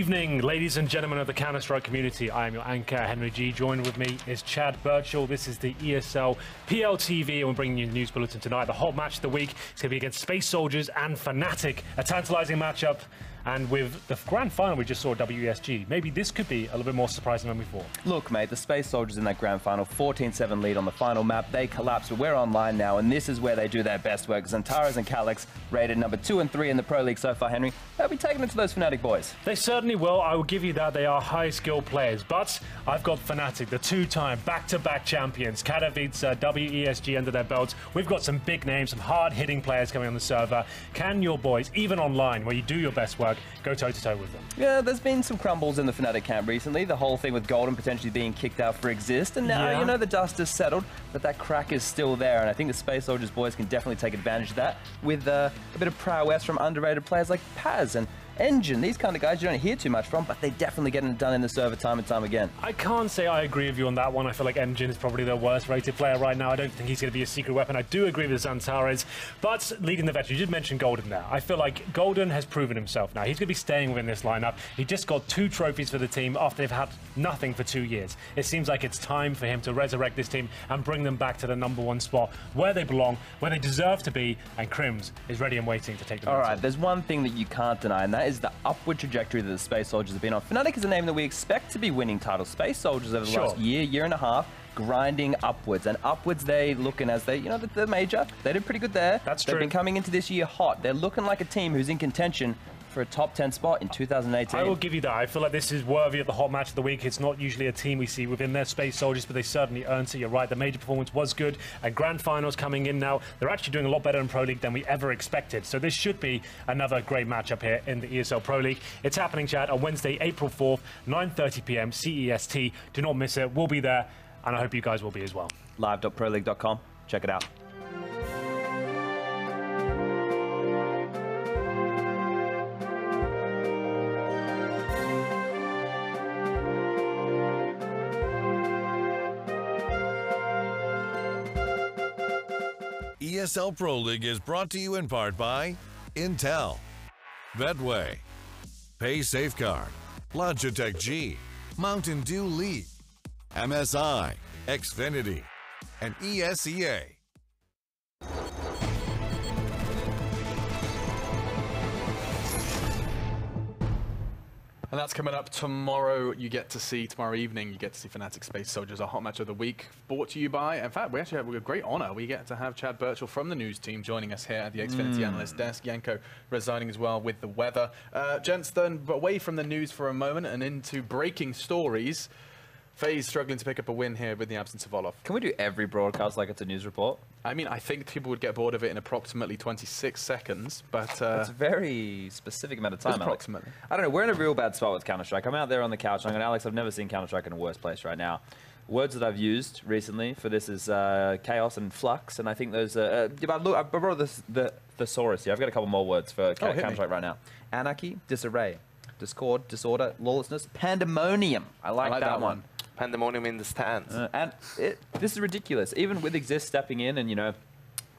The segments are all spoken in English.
evening, ladies and gentlemen of the Counter-Strike community. I am your anchor, Henry G. Joined with me is Chad Birchall. This is the ESL PLTV, and we're bringing you a news bulletin tonight. The hot match of the week is going to be against Space Soldiers and Fnatic. A tantalizing matchup. And with the grand final we just saw WESG, maybe this could be a little bit more surprising than we thought. Look, mate, the Space Soldiers in that grand final, 14-7 lead on the final map. They collapsed, but we're online now, and this is where they do their best work. Xantares and Calyx rated number 2 and 3 in the Pro League so far, Henry. They'll be taking it to those Fnatic boys. They certainly will. I will give you that. They are high-skilled players, but I've got Fnatic, the two-time back-to-back champions, Katowice, WESG under their belts. We've got some big names, some hard-hitting players coming on the server. Can your boys, even online, where you do your best work, go toe-to-toe with them? Yeah, there's been some crumbles in the Fnatic camp recently. The whole thing with Golden potentially being kicked out for Exist, and now, you know, the dust has settled, but that crack is still there, and I think the Space Soldiers boys can definitely take advantage of that with a bit of prowess from underrated players like Paz and Engine. These kind of guys you don't hear too much from, but they definitely getting it done in the server time and time again. I can't say I agree with you on that one. I feel like Engine is probably the worst rated player right now. I don't think he's going to be a secret weapon. I do agree with Xantares, but leading the veteran, you did mention Golden there. I feel like Golden has proven himself now. He's going to be staying within this lineup. He just got 2 trophies for the team after they've had nothing for 2 years. It seems like it's time for him to resurrect this team and bring them back to the #1 spot where they belong, where they deserve to be, and Crims is ready and waiting to take them. All right, there's one thing that you can't deny, and that is the upward trajectory that the Space Soldiers have been on. Fnatic is a name that we expect to be winning titles. Space Soldiers over the last year and a half, grinding upwards, and upwards they looking as they, you know, the major, they did pretty good there. That's true. They've been coming into this year hot. They're looking like a team who's in contention for a top 10 spot in 2018. I will give you that. I feel like this is worthy of the hot match of the week. It's not usually a team we see within their Space Soldiers, but they certainly earned it. You're right, the major performance was good, and grand finals coming in now. They're actually doing a lot better in Pro League than we ever expected. So this should be another great matchup here in the ESL Pro League. It's happening, Chad, on Wednesday, April 4th, 9:30 p.m. CEST. Do not miss it. We'll be there, and I hope you guys will be as well. Live.proleague.com. Check it out. ESL Pro League is brought to you in part by Intel, Betway, Pay Safeguard, Logitech G, Mountain Dew League, MSI, Xfinity, and ESEA. And that's coming up tomorrow. Tomorrow evening, you get to see Fnatic Space Soldiers, our hot match of the week, brought to you by, in fact, we actually have a great honor. We get to have Chad Birchall from the news team joining us here at the Xfinity Analyst Desk. Yanko resigning as well with the weather. Gents, then away from the news for a moment and into breaking stories. FaZe struggling to pick up a win here with the absence of Olof. Can we do every broadcast like it's a news report? I mean, I think people would get bored of it in approximately 26 seconds, but... It's a very specific amount of time, approximately. Alex. I don't know, we're in a real bad spot with Counter-Strike. I'm out there on the couch, I'm going, Alex, I've never seen Counter-Strike in a worse place right now. Words that I've used recently for this is chaos and flux, and I think those... I brought the thesaurus here. I've got a couple more words for Counter-Strike right now. Anarchy, disarray, discord, disorder, lawlessness, pandemonium. I like that one. Pandemonium in the stands. This is ridiculous. Even with Exist stepping in and, you know,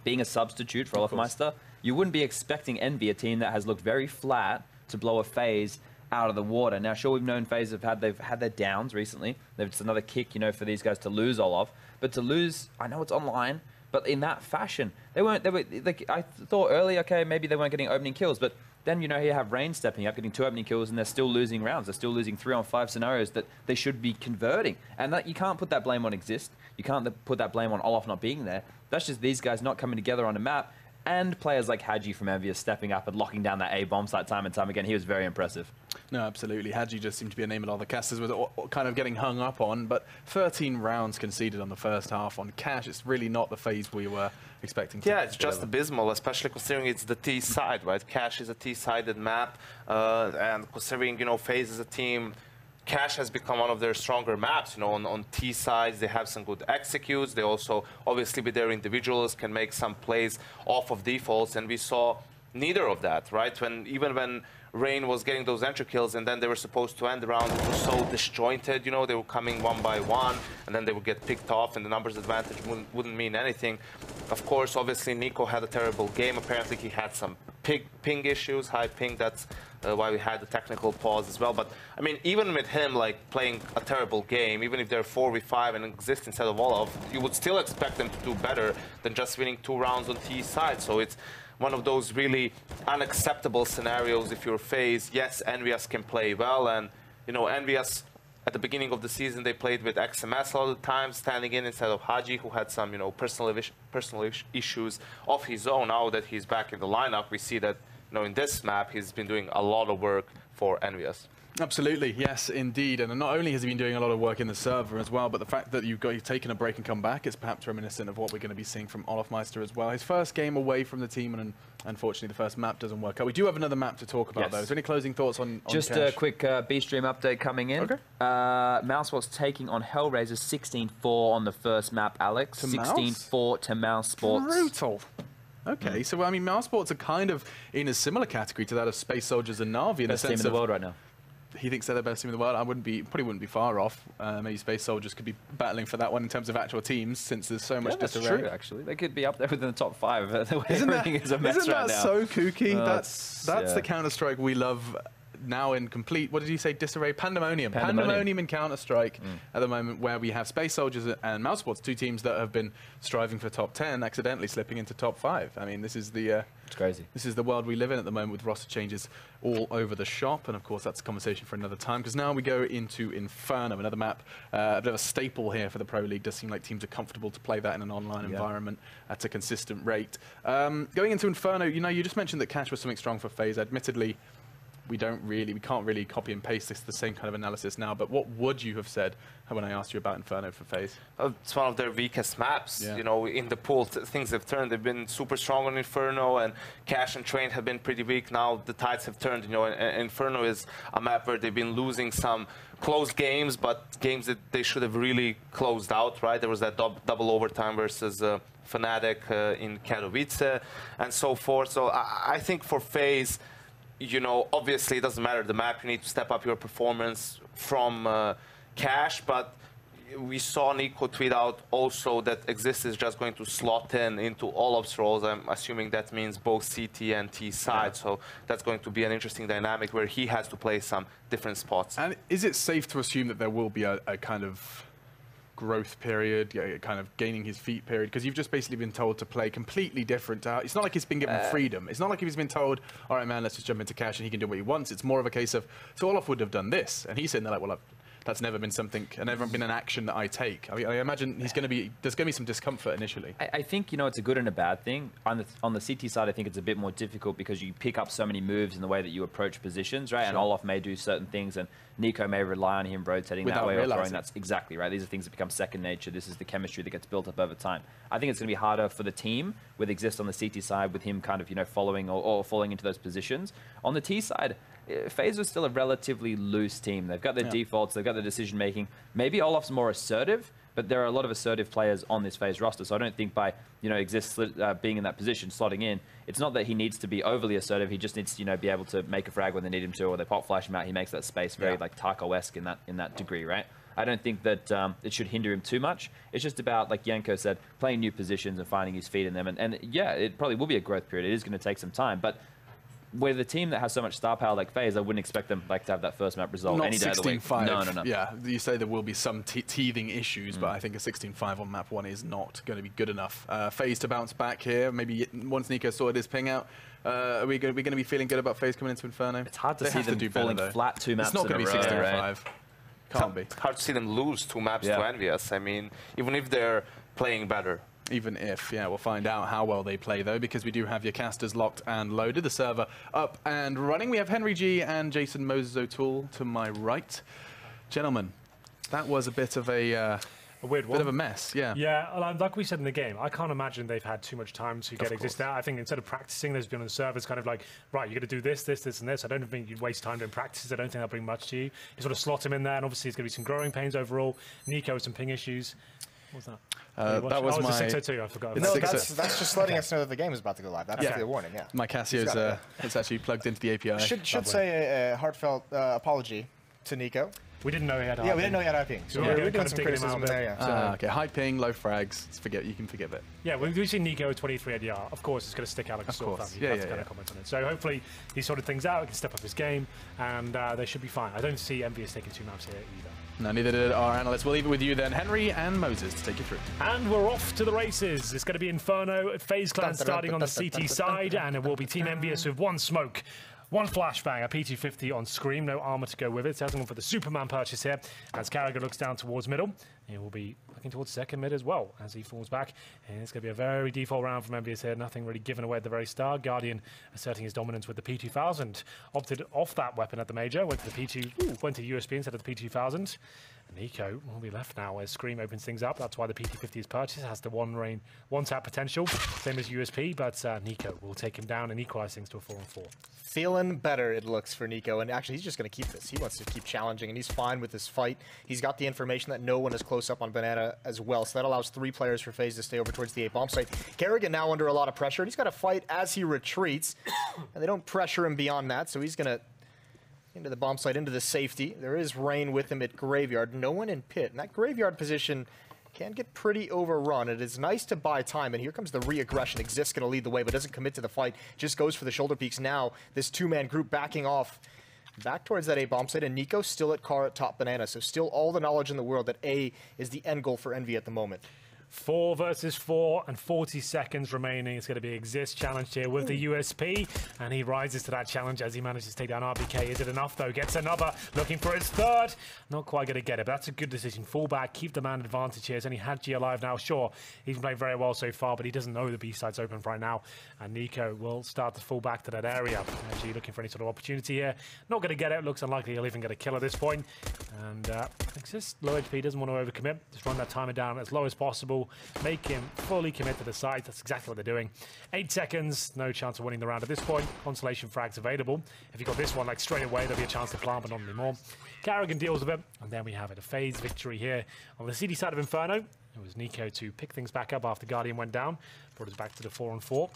being a substitute for Olafmeister, you wouldn't be expecting Envy, a team that has looked very flat, to blow a FaZe out of the water. Now, sure, we've known FaZe they've had their downs recently. It's another kick, you know, for these guys to lose Olaf. But to lose, I know it's online, but in that fashion, they were like, I thought earlier, okay, maybe they weren't getting opening kills, but then, you know, you have Rain stepping up, getting 2 opening kills, and they're still losing rounds. They're still losing 3-on-5 scenarios that they should be converting. And that, you can't put that blame on Exist. You can't put that blame on Olaf not being there. That's just these guys not coming together on a map. And players like Hadji from EnVyUs stepping up and locking down that A-bomb site time and time again. He was very impressive. No, absolutely. Hadji just seemed to be a name a lot of the casters were kind of getting hung up on, but 13 rounds conceded on the first half on Cash. It's really not the FaZe we were expecting to it's just abysmal, especially considering it's the T side, right? Cash is a T-sided map, and considering, you know, FaZe is a team, Cash has become one of their stronger maps. You know, on T sides, they have some good executes. They also, obviously, with their individuals, can make some plays off of defaults. And we saw neither of that, right? Even when Rain was getting those entry kills and then they were supposed to end the round, it was so disjointed, you know, they were coming one by one and then they would get picked off and the numbers advantage wouldn't mean anything. Of course, obviously, Nico had a terrible game. Apparently, he had some ping issues, high ping. That's why we had the technical pause as well. But, I mean, even with him, like, playing a terrible game, even if they're 4v5 and exist instead of Olaf, you would still expect them to do better than just winning 2 rounds on T side. So it's one of those really unacceptable scenarios if you're FaZe. Yes, EnVyUs can play well, and, you know, EnVyUs, at the beginning of the season, they played with XMS a lot of the time, standing in instead of Haji, who had some, you know, personal issues of his own. Now that he's back in the lineup, we see that, you know, in this map, he's been doing a lot of work for EnVyUs. Absolutely, yes, indeed. And not only has he been doing a lot of work in the server as well, but the fact that you've taken a break and come back is perhaps reminiscent of what we're going to be seeing from Olafmeister as well. His first game away from the team, and unfortunately the first map doesn't work out. We do have another map to talk about, though. Is there any closing thoughts on Just Cash? a quick B-Stream update coming in. Okay. Mousesports taking on Hellraiser 16-4 on the first map, Alex. 16-4 to Mousesports. Brutal. Okay, so I mean, Mousesports are kind of in a similar category to that of Space Soldiers and Na'Vi in Best the sense team in the world right now. He thinks they're the best team in the world. Probably wouldn't be far off. Maybe Space Soldiers could be battling for that one in terms of actual teams, since there's so much that's disarray. true, actually. They could be up there within the top 5. The way Isn't everything is a mess isn't right that now. so kooky? That's yeah. the Counter-Strike we love now in complete, what did you say, disarray? Pandemonium. Pandemonium in Counter-Strike at the moment, where we have Space Soldiers and Mousesports, 2 teams that have been striving for top 10, accidentally slipping into top 5. I mean, this is the It's crazy. This is the world we live in at the moment, with roster changes all over the shop. And of course, that's a conversation for another time, because now we go into Inferno, another map, a bit of a staple here for the Pro League. Does seem like teams are comfortable to play that in an online environment at a consistent rate. Going into Inferno, you know, you just mentioned that Cash was something strong for FaZe. Admittedly, we can't really copy and paste the same kind of analysis now, but what would you have said when I asked you about Inferno for FaZe? It's one of their weakest maps. Yeah. You know, in the pool, things have turned. They've been super strong on Inferno, and Cash and Train have been pretty weak. Now the tides have turned. You know, and Inferno is a map where they've been losing some close games, but games that they should have really closed out, right? There was that double overtime versus Fnatic in Katowice and so forth. So I think for FaZe, you know, obviously it doesn't matter the map. You need to step up your performance from Cash, but we saw Nico tweet out also that Exist is just going to slot into Olaf's roles. I'm assuming that means both CT and T side. Yeah. So that's going to be an interesting dynamic where he has to play some different spots. And is it safe to assume that there will be a kind of growth period, kind of gaining his feet period? Because you've just basically been told to play completely different. It's not like he's been given freedom. It's not like he's been told, all right, man, let's just jump into Cash and he can do what he wants. It's more of a case of, so Olaf would have done this. And he's sitting there like, well, that's never been something, and never been an action that I take. I mean, I imagine there's going to be some discomfort initially. I think, you know, it's a good and a bad thing. On the CT side, I think it's a bit more difficult because you pick up so many moves in the way that you approach positions, right? Sure. And Olaf may do certain things, and Nico may rely on him rotating that way or throwing. That's exactly right. These are things that become second nature. This is the chemistry that gets built up over time. I think it's going to be harder for the team with Exist on the CT side, with him kind of, you know, following or falling into those positions. On the T side, FaZe was still a relatively loose team. They've got their defaults, they've got their decision making. Maybe Olaf's more assertive, but there are a lot of assertive players on this FaZe roster. So I don't think by, you know, Exist being in that position, slotting in, it's not that he needs to be overly assertive. He just needs to, you know, be able to make a frag when they need him to, or they pop flash him out. He makes that space very like Tarko-esque in that degree, right? I don't think that it should hinder him too much. It's just about, like Yanko said, playing new positions and finding his feet in them. And yeah, it probably will be a growth period. It is going to take some time, but with a team that has so much star power like FaZe, I wouldn't expect them to have that first map result any day of the week. No. Yeah, you say there will be some teething issues, but I think a 16-5 on map 1 is not going to be good enough. FaZe to bounce back here. Maybe once Nico sorted his ping out, are we going to be feeling good about FaZe coming into Inferno? It's hard to see them falling flat 2 maps. It's not going to be 16-5. Right? Can't be. It's hard to see them lose 2 maps to EnVyUs. I mean, even if they're playing better. Even if, yeah, we'll find out how well they play, though, because we do have your casters locked and loaded, the server up and running. We have Henry G and Jason Moses O'Toole to my right. Gentlemen, that was a bit of a weird one. Bit of a mess, yeah. Yeah, like we said in the game, I can't imagine they've had too much time to get Exist out. I think instead of practicing, they've been on the servers kind of like, right, you're going to do this, this, this, and this. I don't think you'd waste time doing practices. I don't think that'll bring much to you. You sort of slot him in there, and obviously there's going to be some growing pains overall. Nico with some ping issues. What's that? That was my... the 602, I forgot. No, that's just letting us know that the game is about to go live. That's the warning, yeah. My Casio's it's actually plugged into the API. Should say a heartfelt apology to Nico. We didn't know he had Yeah, we didn't know he had high ping. So we're doing some criticism there, yeah. Okay, high ping, low frags. You can forgive it. Yeah, when we see Nico at 23 ADR, of course it's going to stick out like a sore thumb. You have to kind of comment on it. So hopefully he sorted things out, he can step up his game, and they should be fine. I don't see EnVyUs taking 2 maps here either. No, neither did our analysts. We'll leave it with you then, Henry and Moses, to take you through. And we're off to the races. It's going to be Inferno, FaZe Clan starting on the CT side, and it will be Team EnVyUs with 1 smoke. 1 flashbang, a PT50 on Scream, no armor to go with it. So has gone for the Superman purchase here. As Carragher looks down towards middle, he will be looking towards second mid as well as he falls back. And it's going to be a very default round from EnVyUs here. Nothing really given away at the very start. Guardian asserting his dominance with the P2000. Opted off that weapon at the major, went to the P2, went to USP instead of the P2000. Nico will be left now as Scream opens things up. That's why the PT50 is purchased. Has the one tap potential, same as USP, but Nico will take him down and equalize things to a 4-on-4. Feeling better, it looks, for Nico, and actually he's just going to keep this. He wants to keep challenging, and he's fine with this fight. He's got the information that no one is close up on Banana as well, so that allows 3 players for FaZe to stay over towards the A bomb site. Kerrigan now under a lot of pressure, and he's got to fight as he retreats, and they don't pressure him beyond that, so he's going to into the bomb site, into the safety. There is Rain with him at Graveyard. No one in pit, and that Graveyard position can get pretty overrun. It is nice to buy time, and here comes the re-aggression. Exist's going to lead the way, but doesn't commit to the fight. Just goes for the shoulder peaks now. This 2-man group backing off back towards that A bomb site, and Nico still at car at top Banana, so still all the knowledge in the world that A is the end goal for Envy at the moment. 4 versus 4 and 40 seconds remaining. It's going to be Exist challenged here with the USP, and he rises to that challenge as he manages to take down RBK. Is it enough though? Gets another, looking for his 3rd. Not quite going to get it, but that's a good decision. Fall back, keep the man advantage here. He's only had G alive now. Sure, he's played very well so far, but he doesn't know the B side's open right now. And Nico will start to fall back to that area. Actually looking for any sort of opportunity here. Not going to get it. Looks unlikely he'll even get a kill at this point. And Exist, low HP, doesn't want to overcommit. Just run that timer down as low as possible. Make him fully commit to the side. That's exactly what they're doing. 8 seconds, no chance of winning the round at this point. Consolation frags available. If you got this one like straight away, there'll be a chance to plant, but not anymore. Carragher deals with it, and then we have it. A FaZe victory here on the CD side of Inferno. It was Nico to pick things back up after Guardian went down. Brought us back to the 4-on-4.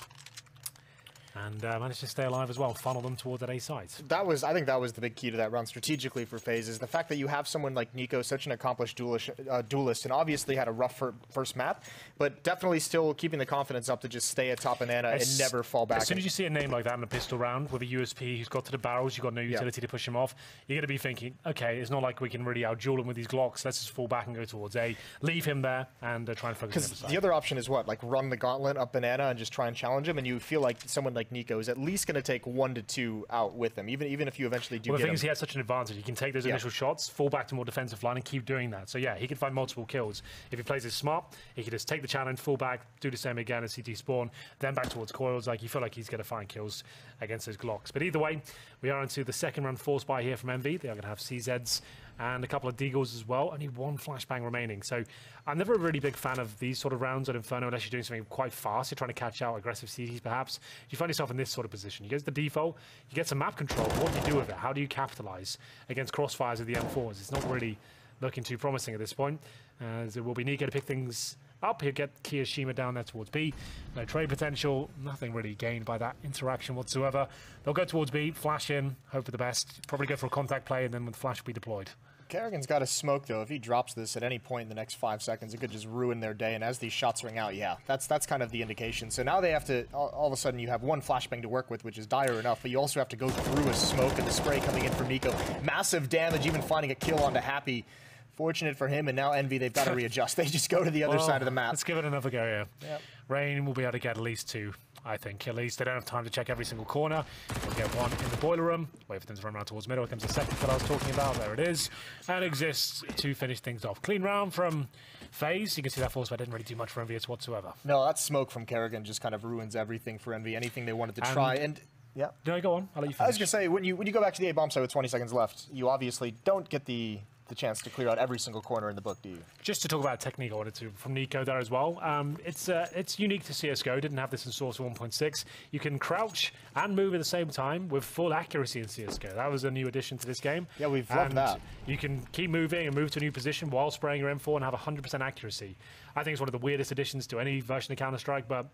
And managed to stay alive as well, funnel them toward that A side. I think that was the big key to that run strategically for FaZe, is the fact that you have someone like Nico, such an accomplished duelist, and obviously had a rough first map, but definitely still keeping the confidence up to just stay at top Banana and never fall back. As soon as you see a name like that in a pistol round with a USP who's got to the barrels, you've got no utility to push him off, you're going to be thinking, okay, it's not like we can really out-duel him with these Glocks, let's just fall back and go towards A, leave him there, and try and focus on the other side. The other option is what? Like run the gauntlet up Banana and just try and challenge him, and you feel like someone like Nico is at least going to take 1 to 2 out with him, even if you eventually do. Well, the get thing him. is, he has such an advantage. He can take those initial shots, fall back to more defensive line, and keep doing that. So yeah, he can find multiple kills. If he plays it smart, he can just take the challenge, fall back, do the same again as CT spawn, then back towards coils. Like, you feel like he's going to find kills against those Glocks. But either way, we are into the second round force buy here from MB. They are going to have CZs and a couple of Deagles as well. Only 1 flashbang remaining. So I'm never a really big fan of these sort of rounds at Inferno unless you're doing something quite fast. You're trying to catch out aggressive CTs perhaps. You find yourself in this sort of position. You get the default, you get some map control. What do you do with it? How do you capitalize against crossfires of the M4s? It's not really looking too promising at this point. As it will be Nico to pick things up. He'll get Kiyoshima down there towards B. No trade potential. Nothing really gained by that interaction whatsoever. They'll go towards B, flash in, hope for the best. Probably go for a contact play, and then with flash be deployed. Kerrigan's got a smoke, though. If he drops this at any point in the next 5 seconds, it could just ruin their day. And as these shots ring out, yeah, that's kind of the indication. So now they have to, all of a sudden, you have 1 flashbang to work with, which is dire enough, but you also have to go through a smoke, and the spray coming in from Nico. Massive damage, even finding a kill onto Happy. Fortunate for him, and now Envy, they've got to readjust. They just go to the other side of the map. Let's give it another go here. Yep. Rain will be able to get at least 2. I think, at least. They don't have time to check every single corner. They'll get 1 in the boiler room. Wait for them to run around towards middle. Here comes the second kill I was talking about. There it is. And Exists to finish things off. Clean round from FaZe. You can see that force didn't really do much for EnVyUs whatsoever. No, that smoke from Kerrigan just kind of ruins everything for Envy. Anything they wanted to try. And yeah. No, go on. I'll let you finish. I was going to say, when you go back to the A bomb site with 20 seconds left, you obviously don't get the the chance to clear out every single corner in the book, do you? Just to talk about technique, I wanted to from Nico there as well. It's unique to CS:GO. Didn't have this in Source 1.6. You can crouch and move at the same time with full accuracy in CS:GO. That was a new addition to this game. Yeah, we've loved that. You can keep moving and move to a new position while spraying your M4 and have 100% accuracy. I think it's one of the weirdest additions to any version of Counter-Strike, but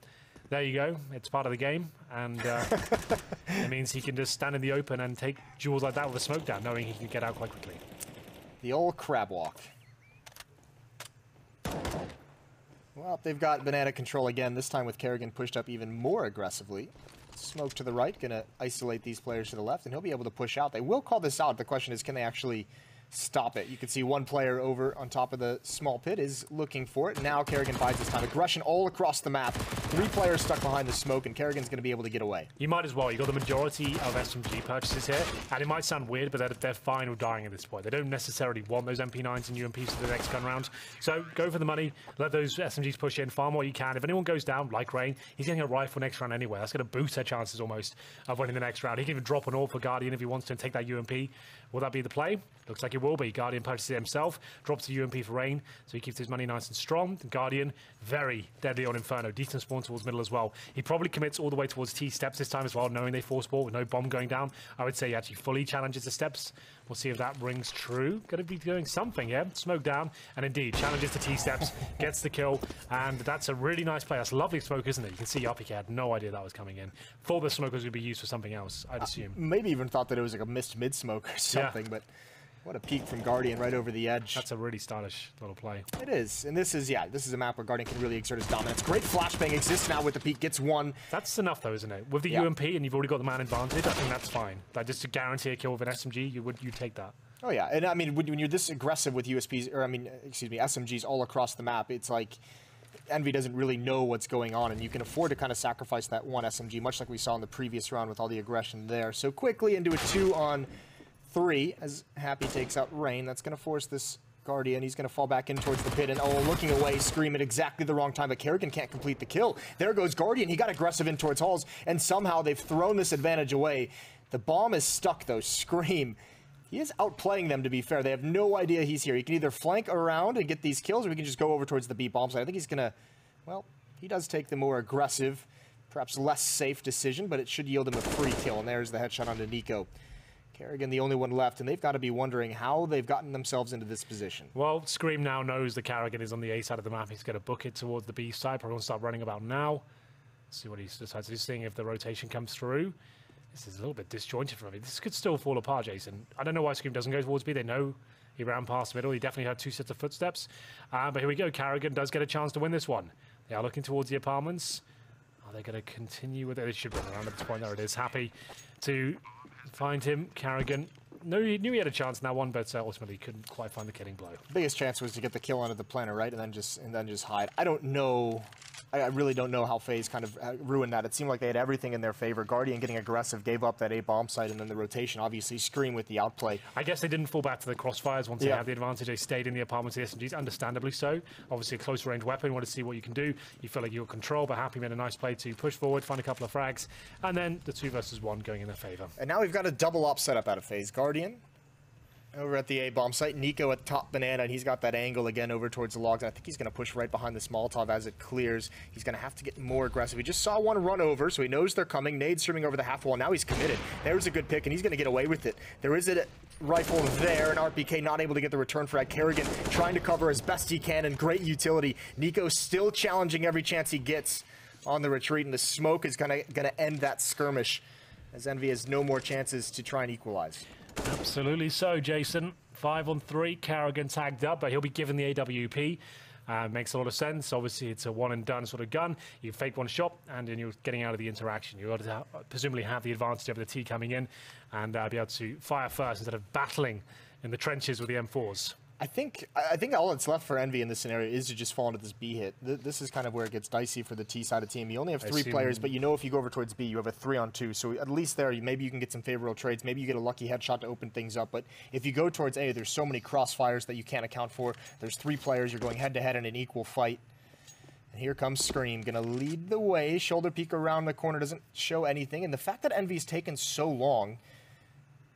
there you go. It's part of the game, and it means he can just stand in the open and take duels like that with a smoke down, knowing he can get out quite quickly. The old crab walk. Well, they've got banana control again, this time with Kerrigan pushed up even more aggressively. Smoke to the right, gonna isolate these players to the left, and he'll be able to push out. They will call this out. The question is, can they actually stop it? You can see one player over on top of the small pit is looking for it. Now Kerrigan buys his time. Aggression all across the map. 3 players stuck behind the smoke, and Kerrigan's going to be able to get away. You might as well. You've got the majority of SMG purchases here, and it might sound weird, but they're fine with dying at this point. They don't necessarily want those MP9s and UMPs for the next gun round. So go for the money. Let those SMGs push in far more you can. If anyone goes down, like Rain, he's getting a rifle next round anyway. That's going to boost their chances almost of winning the next round. He can even drop an AWP for Guardian if he wants to and take that UMP. Will that be the play? Looks like it will be. Guardian purchases it himself, drops the UMP for Rain, so he keeps his money nice and strong. Guardian, very deadly on Inferno. Decent spawn towards middle as well. He probably commits all the way towards T steps this time as well, knowing they force ball with no bomb going down. I would say he actually fully challenges the steps. We'll see if that rings true. Going to be doing something here. Smoke down, and indeed, challenges the T steps, gets the kill, and that's a really nice play. That's lovely smoke, isn't it? You can see Uppy had no idea that was coming in. Thought the smoke was going to be used for something else, I'd assume. Maybe even thought that it was like a missed mid-smoke or something, but what a peek from Guardian right over the edge. That's a really stylish little play. It is, and this is a map where Guardian can really exert his dominance. Great flashbang exists now with the peek, gets one. That's enough though, isn't it? With the UMP and you've already got the man advantage, I think that's fine. Like just to guarantee a kill with an SMG, you take that. Oh yeah, and I mean when you're this aggressive with SMGs all across the map, it's like Envy doesn't really know what's going on, and you can afford to kind of sacrifice that one SMG, much like we saw in the previous round with all the aggression there. So quickly into a 2-on-3 as Happy takes out Rain. That's going to force this Guardian. He's going to fall back in towards the pit, and looking away, Scream at exactly the wrong time, but Kerrigan can't complete the kill. There goes Guardian. He got aggressive in towards Halls, and somehow they've thrown this advantage away. The bomb is stuck though. Scream, he is outplaying them, to be fair. They have no idea he's here. He can either flank around and get these kills, or he can just go over towards the B bomb site. I think he's going to, well, he does take the more aggressive, perhaps less safe decision, but it should yield him a free kill, and there's the headshot onto Nico. Kerrigan, the only one left, and they've got to be wondering how they've gotten themselves into this position. Well, Scream now knows that Kerrigan is on the A side of the map. He's going to book it towards the B side. Probably going to start running about now. See what he decides to do, seeing if the rotation comes through. This is a little bit disjointed from me. This could still fall apart, Jason. I don't know why Scream doesn't go towards B. They know he ran past the middle. He definitely had 2 sets of footsteps. But here we go. Kerrigan does get a chance to win this one. They are looking towards the apartments. Are they going to continue with it? They should run around at this point. There it is. Happy to find him. Kerrigan knew he had a chance in that one, but ultimately couldn't quite find the killing blow. Biggest chance was to get the kill onto the planner, right, and then just hide. I don't know. I really don't know how FaZe kind of ruined that. It seemed like they had everything in their favor. Guardian getting aggressive, gave up that A bomb site, and then the rotation, obviously, Scream with the outplay. I guess they didn't fall back to the crossfires once they had the advantage. They stayed in the apartments of the SMGs, understandably so. Obviously, a close range weapon. You want to see what you can do. You feel like you're in control, but Happy made a nice play to push forward, find a couple of frags, and then the 2 versus 1 going in their favor. And now we've got a double op setup out of FaZe. Guardian over at the A-bomb site. Nico at top banana, and he's got that angle again over towards the logs. And I think he's going to push right behind this Molotov as it clears. He's going to have to get more aggressive. He just saw one run over, so he knows they're coming. Nade streaming over the half wall. Now he's committed. There's a good pick, and he's going to get away with it. There is a rifle there, and RPK not able to get the return for Kerrigan, trying to cover as best he can, and great utility. Nico still challenging every chance he gets on the retreat, and the smoke is going to end that skirmish, as Envy has no more chances to try and equalize. Absolutely so, Jason. 5-on-3, Kerrigan tagged up, but he'll be given the AWP. Makes a lot of sense. Obviously, it's a one-and-done sort of gun. You fake one shot, and then you're getting out of the interaction. You've got to presumably have the advantage over the T coming in and be able to fire first instead of battling in the trenches with the M4s. I think all that's left for Envy in this scenario is to just fall into this B hit. This is kind of where it gets dicey for the T side of the team. You only have 3 players, but you know if you go over towards B, you have a 3-on-2. So at least there, maybe you can get some favorable trades. Maybe you get a lucky headshot to open things up. But if you go towards A, there's so many crossfires that you can't account for. There's 3 players. You're going head-to-head in an equal fight. And here comes Scream, going to lead the way. Shoulder peek around the corner doesn't show anything. And the fact that Envy's taken so long,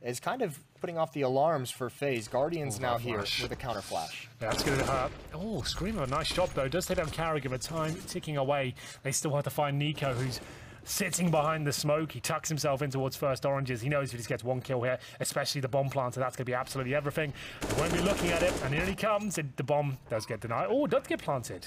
is kind of putting off the alarms for FaZe. Guardian's now here with a counter flash. Yeah, that's going to hurt. Oh, Screamer, nice job though. Does take down Carrigan, but time ticking away. They still have to find Nico, who's sitting behind the smoke. He tucks himself in towards first oranges. He knows if he just gets one kill here, especially the bomb planter, that's going to be absolutely everything. He won't be looking at it, and here he comes, and the bomb does get denied. Oh, it does get planted.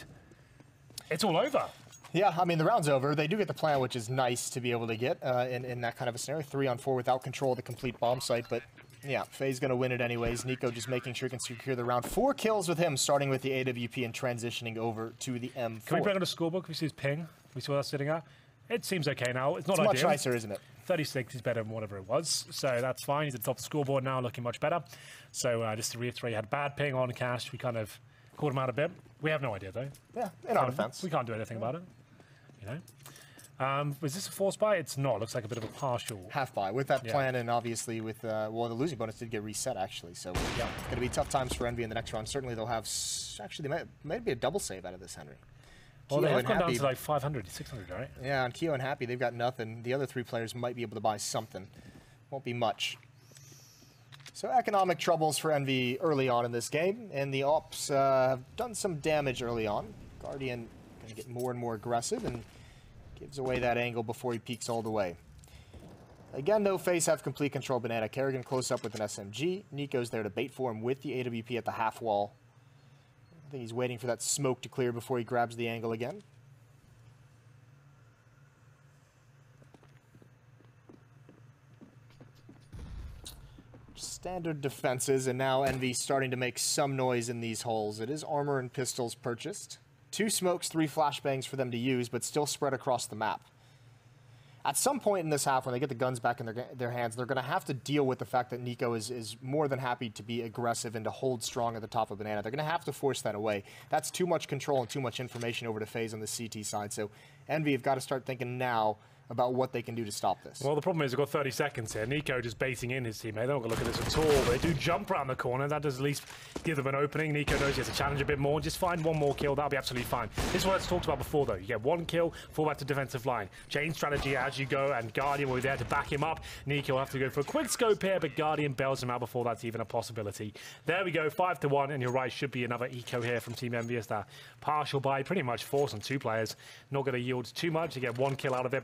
It's all over. Yeah, I mean, the round's over. They do get the plant, which is nice to be able to get in that kind of a scenario. 3-on-4 without control of the complete bomb site, but yeah, FaZe going to win it anyways. Nico just making sure he can secure the round. 4 kills with him, starting with the AWP and transitioning over to the M4. Can we bring on a scorebook? Can we see his ping? We saw that sitting out. It seems okay now. It's not it's ideal. much nicer, isn't it? 36 is better than whatever it was, so that's fine. He's at the top of the scoreboard now, looking much better. So just to reiterate, he had bad ping on Cash. We kind of called him out a bit. We have no idea, though. Yeah, in our defense. We can't do anything about it, you know. Was this a force buy? It's not. It looks like a bit of a partial. Half buy. With that plan and obviously with, well, the losing bonus did get reset, actually. So, yeah, it's going to be tough times for Envy in the next round. Certainly they'll have, actually, they might be a double save out of this, Henry. Well, they have gone down to like 500, 600, right? Yeah, and Keo and Happy, they've got nothing. The other 3 players might be able to buy something. Won't be much. So economic troubles for Envy early on in this game, and the Ops have done some damage early on. Guardian going to get more and more aggressive and gives away that angle before he peeks all the way. Again, though, FaZe have complete control of Banana. Carrigan close up with an SMG. Nico's there to bait for him with the AWP at the half wall. I think he's waiting for that smoke to clear before he grabs the angle again. Standard defenses, and now Envy starting to make some noise in these holes. It is armor and pistols purchased. 2 smokes, 3 flashbangs for them to use, but still spread across the map. At some point in this half, when they get the guns back in their hands, they're going to have to deal with the fact that Nico is more than happy to be aggressive and to hold strong at the top of Banana. They're going to have to force that away. That's too much control and too much information over to FaZe on the CT side. So Envy have got to start thinking now about what they can do to stop this. Well, the problem is we've got 30 seconds here. Nico just baiting in his teammate. They're not going to look at this at all. They do jump around the corner. That does at least give them an opening. Nico knows he has to challenge a bit more. Just find one more kill. That'll be absolutely fine. This is what I talked about before, though. You get 1 kill, fall back to defensive line. Change strategy as you go, and Guardian will be there to back him up. Nico will have to go for a quick scope here, but Guardian bails him out before that's even a possibility. There we go, 5-1, and you're right, should be another eco here from Team EnVyUs. That partial buy, pretty much force on 2 players. Not going to yield too much to get 1 kill out of it.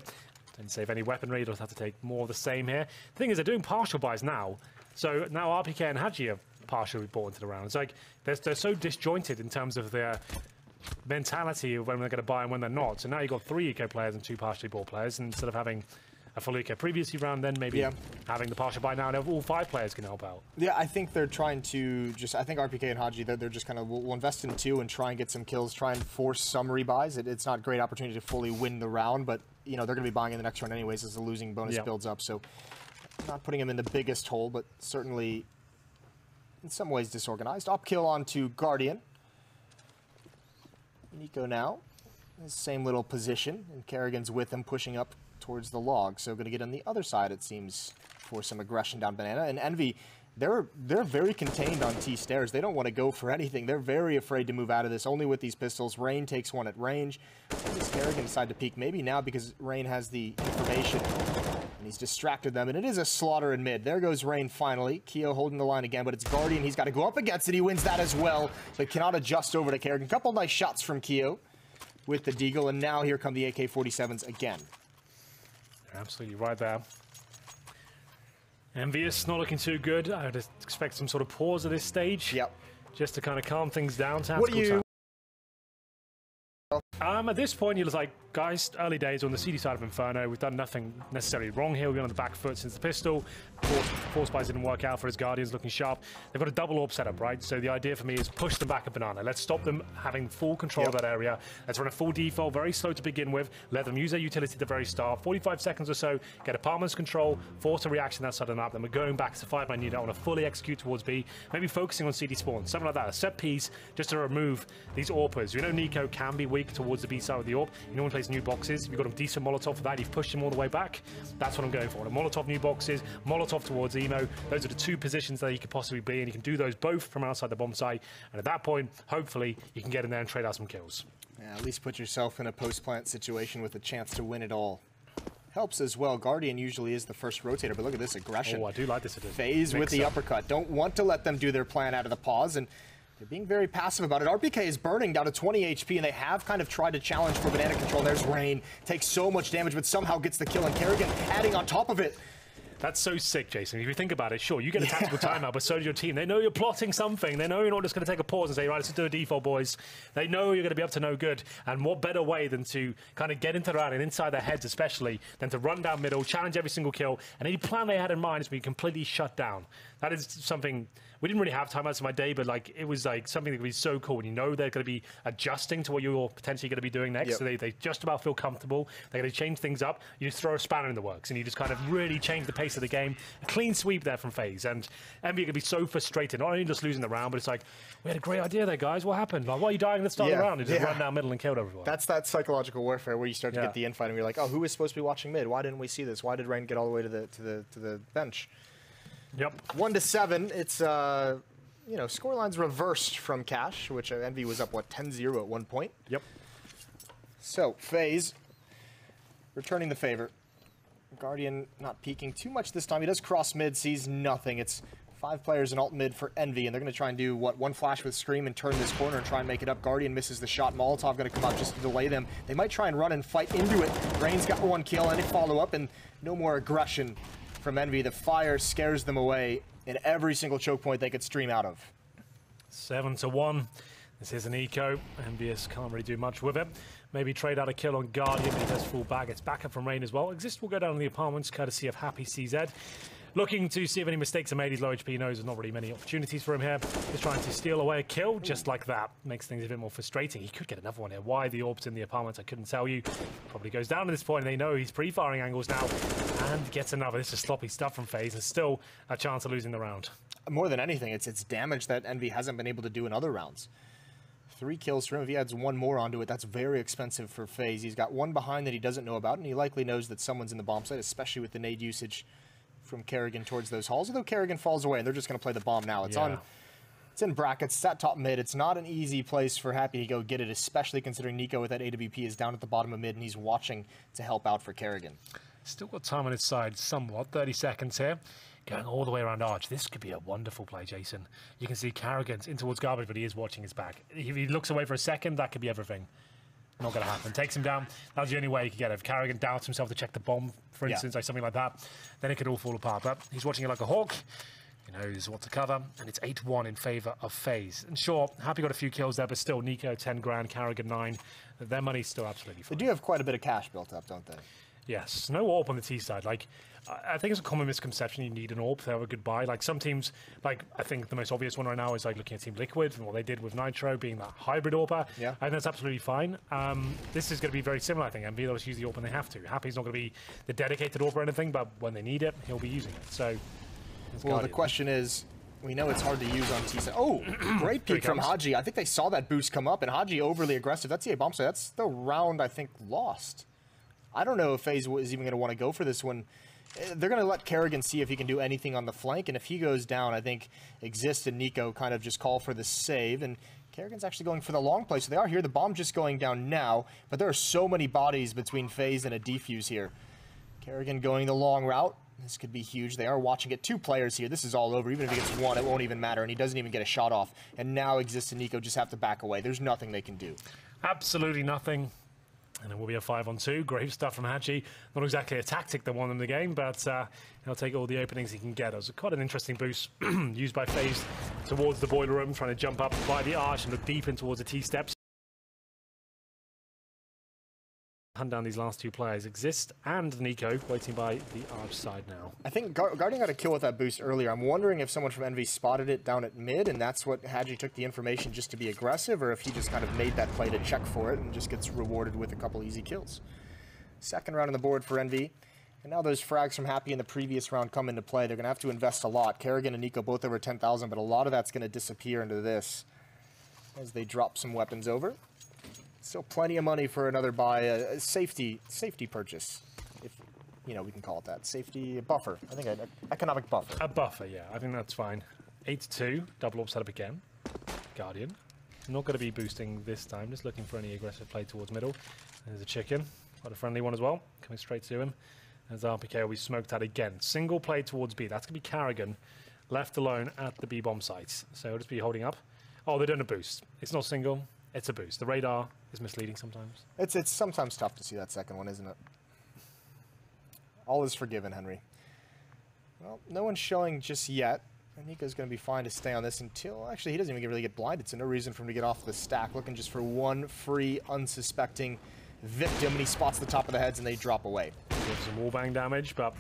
Didn't save any weaponry, they'll have to take more of the same here. The thing is, they're doing partial buys now. So now RPK and Haji are partially bought into the round. It's like they're so disjointed in terms of their mentality of when they're going to buy and when they're not. So now you've got 3 eco players and 2 partially bought players, and instead of having a full eco previously round, then maybe having the partial buy now, and all 5 players can help out. Yeah, I think they're trying to just, I think RPK and Haji, they're just kind of, we'll invest in 2 and try and get some kills, try and force some rebuys. It's not a great opportunity to fully win the round, but, you know, they're going to be buying in the next round anyways as the losing bonus builds up. So not putting them in the biggest hole, but certainly in some ways disorganized. Up kill onto Guardian. Nico now, his same little position, and Carrigan's with him pushing up towards the log. So going to get on the other side, it seems, for some aggression down Banana. And Envy, they're very contained on T stairs. They don't want to go for anything. They're very afraid to move out of this, only with these pistols. Rain takes one at range. When does Carrigan decide to peek? Maybe now because Rain has the information. And he's distracted them, and it is a slaughter in mid. There goes Rain finally. Keo holding the line again, but it's Guardian. He's got to go up against it. He wins that as well, but cannot adjust over to Carrigan. Couple nice shots from Keo with the Deagle, and now here come the AK-47s again. Absolutely right there. EnVyUs not looking too good. I would expect some sort of pause at this stage. Yep. Just to kind of calm things down. What do you... At this point, you're just like, guys, early days on the CD side of Inferno. We've done nothing necessarily wrong here. We've been on the back foot since the pistol. Force buys didn't work out for his Guardians looking sharp. They've got a double orb setup, right? So the idea for me is push them back a banana. Let's stop them having full control of that area. Let's run a full default, very slow to begin with. Let them use their utility at the very start. 45 seconds or so, get apartments control, force a reaction that side of the map. Then we're going back to 5-man unit. I want to fully execute towards B. Maybe focusing on CD spawn, something like that. A set piece just to remove these AWPers. You know Nico can be weak towards the B side of the AWP. You know when he plays new boxes, you've got a decent Molotov for that. You've pushed him all the way back. That's what I'm going for. A Molotov new boxes, Molotov towards Emo. Those are the 2 positions that he could possibly be, and you can do those both from outside the bomb site. And at that point, hopefully, you can get in there and trade out some kills. Yeah, at least put yourself in a post-plant situation with a chance to win it all. helps as well. Guardian usually is the first rotator, but look at this aggression. Oh, I do like this. FaZe with the uppercut. Don't want to let them do their plan out of the pause, and they're being very passive about it. RPK is burning down to 20 HP, and they have kind of tried to challenge for banana control. There's Rain. Takes so much damage, but somehow gets the kill, and Kerrigan adding on top of it. That's so sick, Jason. If you think about it, sure, you get a tactical timeout, but so does your team. They know you're plotting something. They know you're not just going to take a pause and say, right, let's do a default, boys. They know you're going to be up to no good. And what better way than to kind of get into the round and inside their heads especially, than to run down middle, challenge every single kill, and any plan they had in mind is being completely shut down. That is something... We didn't really have timeouts in my day, but like it was like something that would be so cool. And you know they're going to be adjusting to what you're potentially going to be doing next. So they just about feel comfortable. They're going to change things up. You just throw a spanner in the works, and you just kind of really change the pace of the game. A clean sweep there from FaZe. And EnVy are going to be so frustrated, not only just losing the round, but it's like, we had a great idea there, guys. What happened? Like, why are you dying at the start of the round? You just run down middle and killed everyone. That's that psychological warfare where you start to get the infight, and you're like, oh, who was supposed to be watching mid? Why didn't we see this? Why did Rain get all the way to the bench? Yep. 1-7. It's you know, scoreline's reversed from Cash, which EnVy was up, what, 10-0 at one point? Yep. So, FaZe returning the favor. Guardian not peeking too much this time. He does cross mid, sees nothing. It's 5 players in alt mid for EnVy, and they're going to try and do, what, one flash with Scream and turn this corner and try and make it up. Guardian misses the shot. Molotov going to come out just to delay them. They might try and run and fight into it. Rain's got one kill and a follow-up, and no more aggression from EnVy. The fire scares them away in every single choke point they could stream out of. 7-1. This is an eco. EnVyUs can't really do much with it. Maybe trade out a kill on Guardian, but he does fall back. It's backup from Rain as well. Exist will go down in the apartments, courtesy of Happy CZ. Looking to see if any mistakes are made. He's low HP, knows there's not really many opportunities for him here. He's trying to steal away a kill, just like that. Makes things a bit more frustrating. He could get another one here. Why the orbs in the apartments, I couldn't tell you. Probably goes down at this point. They know he's pre-firing angles now, and gets another. This is sloppy stuff from FaZe, and still a chance of losing the round. More than anything, it's damage that EnVy hasn't been able to do in other rounds. 3 kills for him. If he adds one more onto it, that's very expensive for FaZe. He's got one behind that he doesn't know about, and he likely knows that someone's in the bomb site, especially with the nade usage from Kerrigan towards those halls. Although Kerrigan falls away, and they're just going to play the bomb now. It's it's in brackets. It's at top mid. It's not an easy place for Happy to go get it, especially considering Nico with that AWP is down at the bottom of mid, and he's watching to help out for Kerrigan. Still got time on his side somewhat. 30 seconds here. Going all the way around Arch. This could be a wonderful play, Jason. You can see Kerrigan's in towards garbage, but he is watching his back. If he looks away for a second, that could be everything. Not going to happen. Takes him down. That was the only way he could get it. If Kerrigan doubts himself to check the bomb, for instance, like something like that, then it could all fall apart. But he's watching it like a hawk. He knows what to cover, and it's 8-1 in favor of FaZe. And sure, Happy got a few kills there, but still, Nico 10 grand, Kerrigan 9. Their money's still absolutely fine. They do have quite a bit of cash built up, don't they? Yes, no AWP on the T side. Like, I think it's a common misconception you need an AWP to have a good buy. Like, some teams, like, I think the most obvious one right now is, like, looking at Team Liquid and what they did with Nitro being that hybrid AWPer. Yeah. I think that's absolutely fine. This is going to be very similar, I think. EnVy always use the AWP when they have to. Happy's not going to be the dedicated AWP or anything, but when they need it, he'll be using it. So, well, the question is, we know it's hard to use on T side. Oh, great peek from Haji. I think they saw that boost come up, and Haji overly aggressive. That's the bomb side. That's the round, I think, lost. I don't know if FaZe is even going to want to go for this one. They're going to let Kerrigan see if he can do anything on the flank, and if he goes down, I think Exist and Nico kind of just call for the save, and Kerrigan's actually going for the long play, so they are here. The bomb just going down now, but there are so many bodies between FaZe and a defuse here. Kerrigan going the long route. This could be huge. They are watching it. 2 players here. This is all over. Even if he gets one, it won't even matter, and he doesn't even get a shot off. And now Exist and Nico just have to back away. There's nothing they can do. Absolutely nothing. And it will be a 5-on-2. Great stuff from Haji. Not exactly a tactic that won them the game, but he'll take all the openings he can get. It was quite an interesting boost used by FaZe towards the boiler room, trying to jump up by the arch and look deep in towards the T-steps. Hunt down these last 2 players. Exist and Nico waiting by the arch side now. I think Guardian got a kill with that boost earlier. I'm wondering if someone from EnVy spotted it down at mid, and that's what Haji took the information just to be aggressive, or if he just kind of made that play to check for it and just gets rewarded with a couple easy kills. Second round on the board for EnVy. And now those frags from Happy in the previous round come into play. They're going to have to invest a lot. Kerrigan and Nico both over 10,000, but a lot of that's going to disappear into this as they drop some weapons over. Still plenty of money for another buy, a safety purchase, if you know we can call it that. Safety buffer. I think an economic buffer. A buffer, yeah. I think that's fine. 8-2, double AWP set up again. Guardian. Not going to be boosting this time. Just looking for any aggressive play towards middle. There's a chicken. Quite a friendly one as well. Coming straight to him. As RPK will be smoked out again. Single play towards B. That's going to be Carrigan, left alone at the B-bomb site. So he'll just be holding up. Oh, they're doing a boost. It's not single, it's a boost. The radar is misleading sometimes. It's sometimes tough to see that second one, isn't it? All is forgiven, Henry. Well, no one's showing just yet. And Nico's going to be fine to stay on this until... Actually, he doesn't even really get blinded, so no reason for him to get off the stack. Looking just for one free, unsuspecting victim, and he spots the top of the heads, and they drop away. Gives some wallbang damage, but...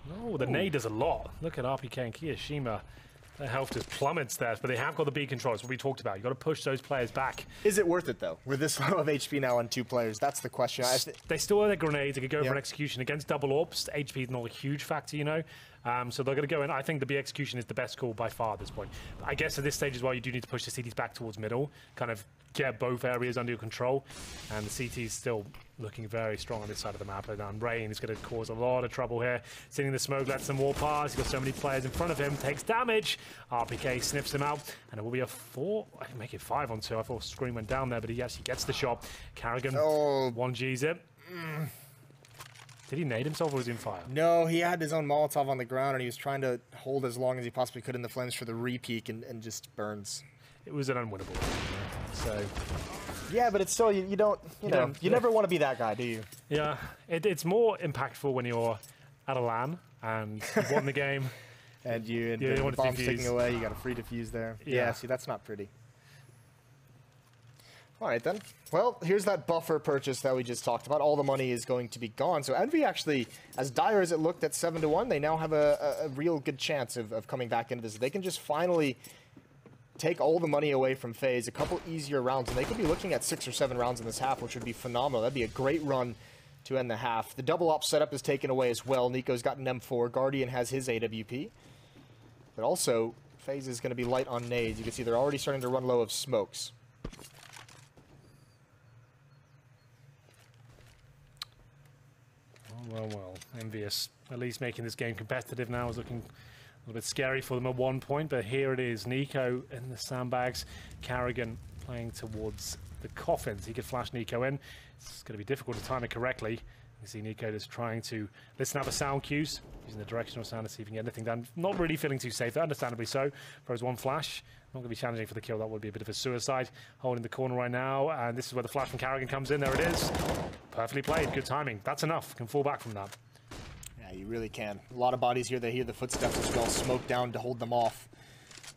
No, the nade does a lot. Look at RPK and Kiyashima. Their health just plummets there, but they have got the B control. It's what we talked about. You've got to push those players back. Is it worth it, though? With this low of HP now on 2 players, that's the question. They still have their grenades. They could go for an execution against double orbs. HP is not a huge factor, you know. So they're going to go in. I think the B execution is the best call by far at this point. I guess at this stage as well, you do need to push the CTs back towards middle, kind of get both areas under your control. And the CT is still looking very strong on this side of the map. And Rain is going to cause a lot of trouble here. Sitting in the smoke, lets them all pass. He's got so many players in front of him, takes damage. RPK sniffs him out, and it will be a 4. I can make it 5 on 2. I thought Scream went down there, but he actually gets the shot. Carrigan, 1Gs it. Did he nade himself or was he in fire? No, he had his own Molotov on the ground, and he was trying to hold as long as he possibly could in the flames for the re-peak, and just burns. It was an unwinnable one, so... Yeah, but it's still, you don't, you never want to be that guy, do you? Yeah, it's more impactful when you're at a LAN and you've won the game. And the bomb's ticking away, you got a free defuse there. Yeah, see, that's not pretty. All right, then. Well, here's that buffer purchase that we just talked about. All the money is going to be gone. So Envy actually, as dire as it looked at 7-1, they now have a real good chance of coming back into this. They can just finally take all the money away from FaZe, a couple easier rounds, and they could be looking at 6 or 7 rounds in this half, which would be phenomenal. That'd be a great run to end the half. The double op setup is taken away as well. Nico's got an M4. Guardian has his AWP. But also, FaZe is going to be light on nades. You can see they're already starting to run low of smokes. Well, EnVyUs at least making this game competitive now is looking a little bit scary for them at one point, but here it is. Nico in the sandbags, Carrigan playing towards the coffins. He could flash Nico in. It's going to be difficult to time it correctly. You can see Nico just trying to listen out the sound cues, using the directional sound to see if he can get anything done. Not really feeling too safe, understandably so. Throws one flash. Not going to be challenging for the kill. That would be a bit of a suicide. Holding the corner right now, and this is where the flash from Carrigan comes in. There it is. Perfectly played. Good timing. That's enough. Can fall back from that. Yeah, you really can. A lot of bodies here. They hear the footsteps as well. Smoke down to hold them off.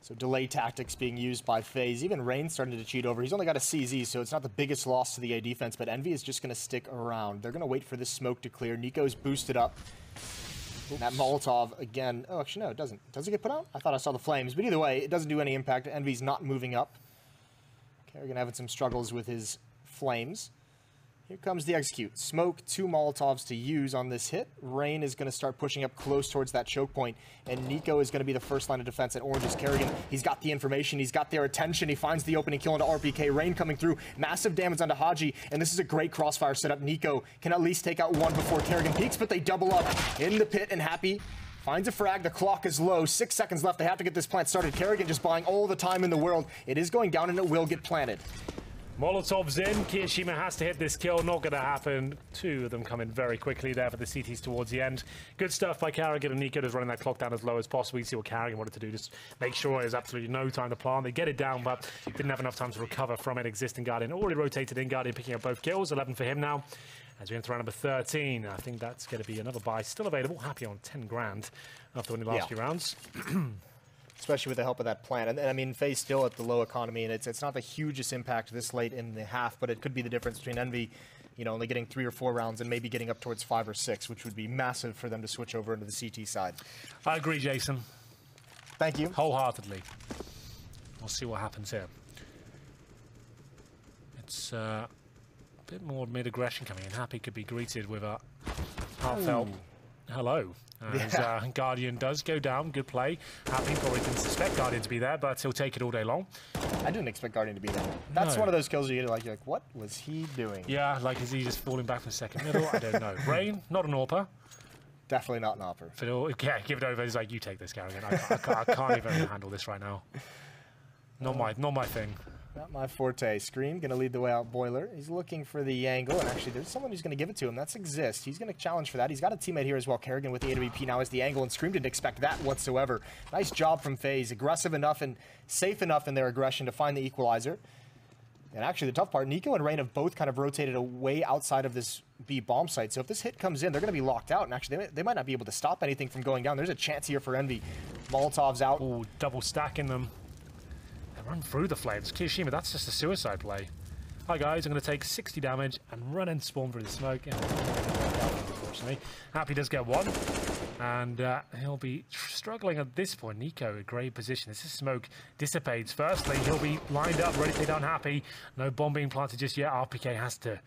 So delay tactics being used by FaZe. Even Rain starting to cheat over. He's only got a CZ, so it's not the biggest loss to the A defense, but Envy is just going to stick around. They're going to wait for this smoke to clear. Nico's boosted up. And that Molotov, again... Oh, actually, no, it doesn't. Does it get put out? I thought I saw the flames. But either way, it doesn't do any impact. Envy's not moving up. Carrigan having some struggles with his flames. Here comes the execute. Smoke, 2 Molotovs to use on this hit. Rain is going to start pushing up close towards that choke point, and Nico is going to be the first line of defense at Orange's Carrigan. He's got the information. He's got their attention. He finds the opening kill into RPK. Rain coming through. Massive damage onto Haji, and this is a great crossfire setup. Nico can at least take out one before Carrigan peaks, but they double up in the pit, and Happy finds a frag. The clock is low. 6 seconds left. They have to get this plant started. Carrigan just buying all the time in the world. It is going down, and it will get planted. Molotov's in. Kiyashima has to hit this kill. Not going to happen. 2 of them coming very quickly there for the CTs towards the end. Good stuff by Carrigan, and Nico just running that clock down as low as possible. You see what Carrigan wanted to do, just make sure there's absolutely no time to plant. They get it down, but didn't have enough time to recover from it. Existing Guardian already rotated in. Guardian picking up both kills. 11 for him now. As we enter round number 13, I think that's going to be another buy. Still available. Happy on 10 grand after winning the last few rounds. Especially with the help of that plant. And I mean, FaZe still at the low economy, and it's not the hugest impact this late in the half, but it could be the difference between Envy, only getting 3 or 4 rounds and maybe getting up towards 5 or 6, which would be massive for them to switch over into the CT side. I agree, Jason. Thank you. Wholeheartedly. We'll see what happens here. It's a bit more mid-aggression coming in. Happy could be greeted with a heartfelt hello. As Guardian does go down, good play. Happy probably didn't suspect Guardian to be there, but he'll take it all day long. I didn't expect Guardian to be there. That's one of those kills you're like, what was he doing? Yeah, like is he just falling back from second middle? I don't know. Rain, not an AWPer. Definitely not an AWPer. Phil, yeah, give it over. He's like, you take this, Carrigan. I can't even handle this right now. Not my thing. Not my forte. Scream going to lead the way out Boiler. He's looking for the angle, and actually there's someone who's going to give it to him. That's Exist. He's going to challenge for that. He's got a teammate here as well. Kerrigan with the AWP now as the angle, and Scream didn't expect that whatsoever. Nice job from FaZe. Aggressive enough and safe enough in their aggression to find the equalizer. And actually the tough part, Nico and Rain have both kind of rotated away outside of this B bomb site. So if this hit comes in, they're going to be locked out. And actually they might not be able to stop anything from going down. There's a chance here for Envy. Molotov's out. Ooh, double stacking them. They run through the flames. Kirishima, that's just a suicide play. Hi guys, I'm going to take 60 damage and run and spawn through the smoke. Yeah, unfortunately. Happy does get one. And he'll be struggling at this point. Nico, a great position. As this smoke dissipates, firstly, he'll be lined up, ready to take down Happy. No bomb being planted just yet. RPK has to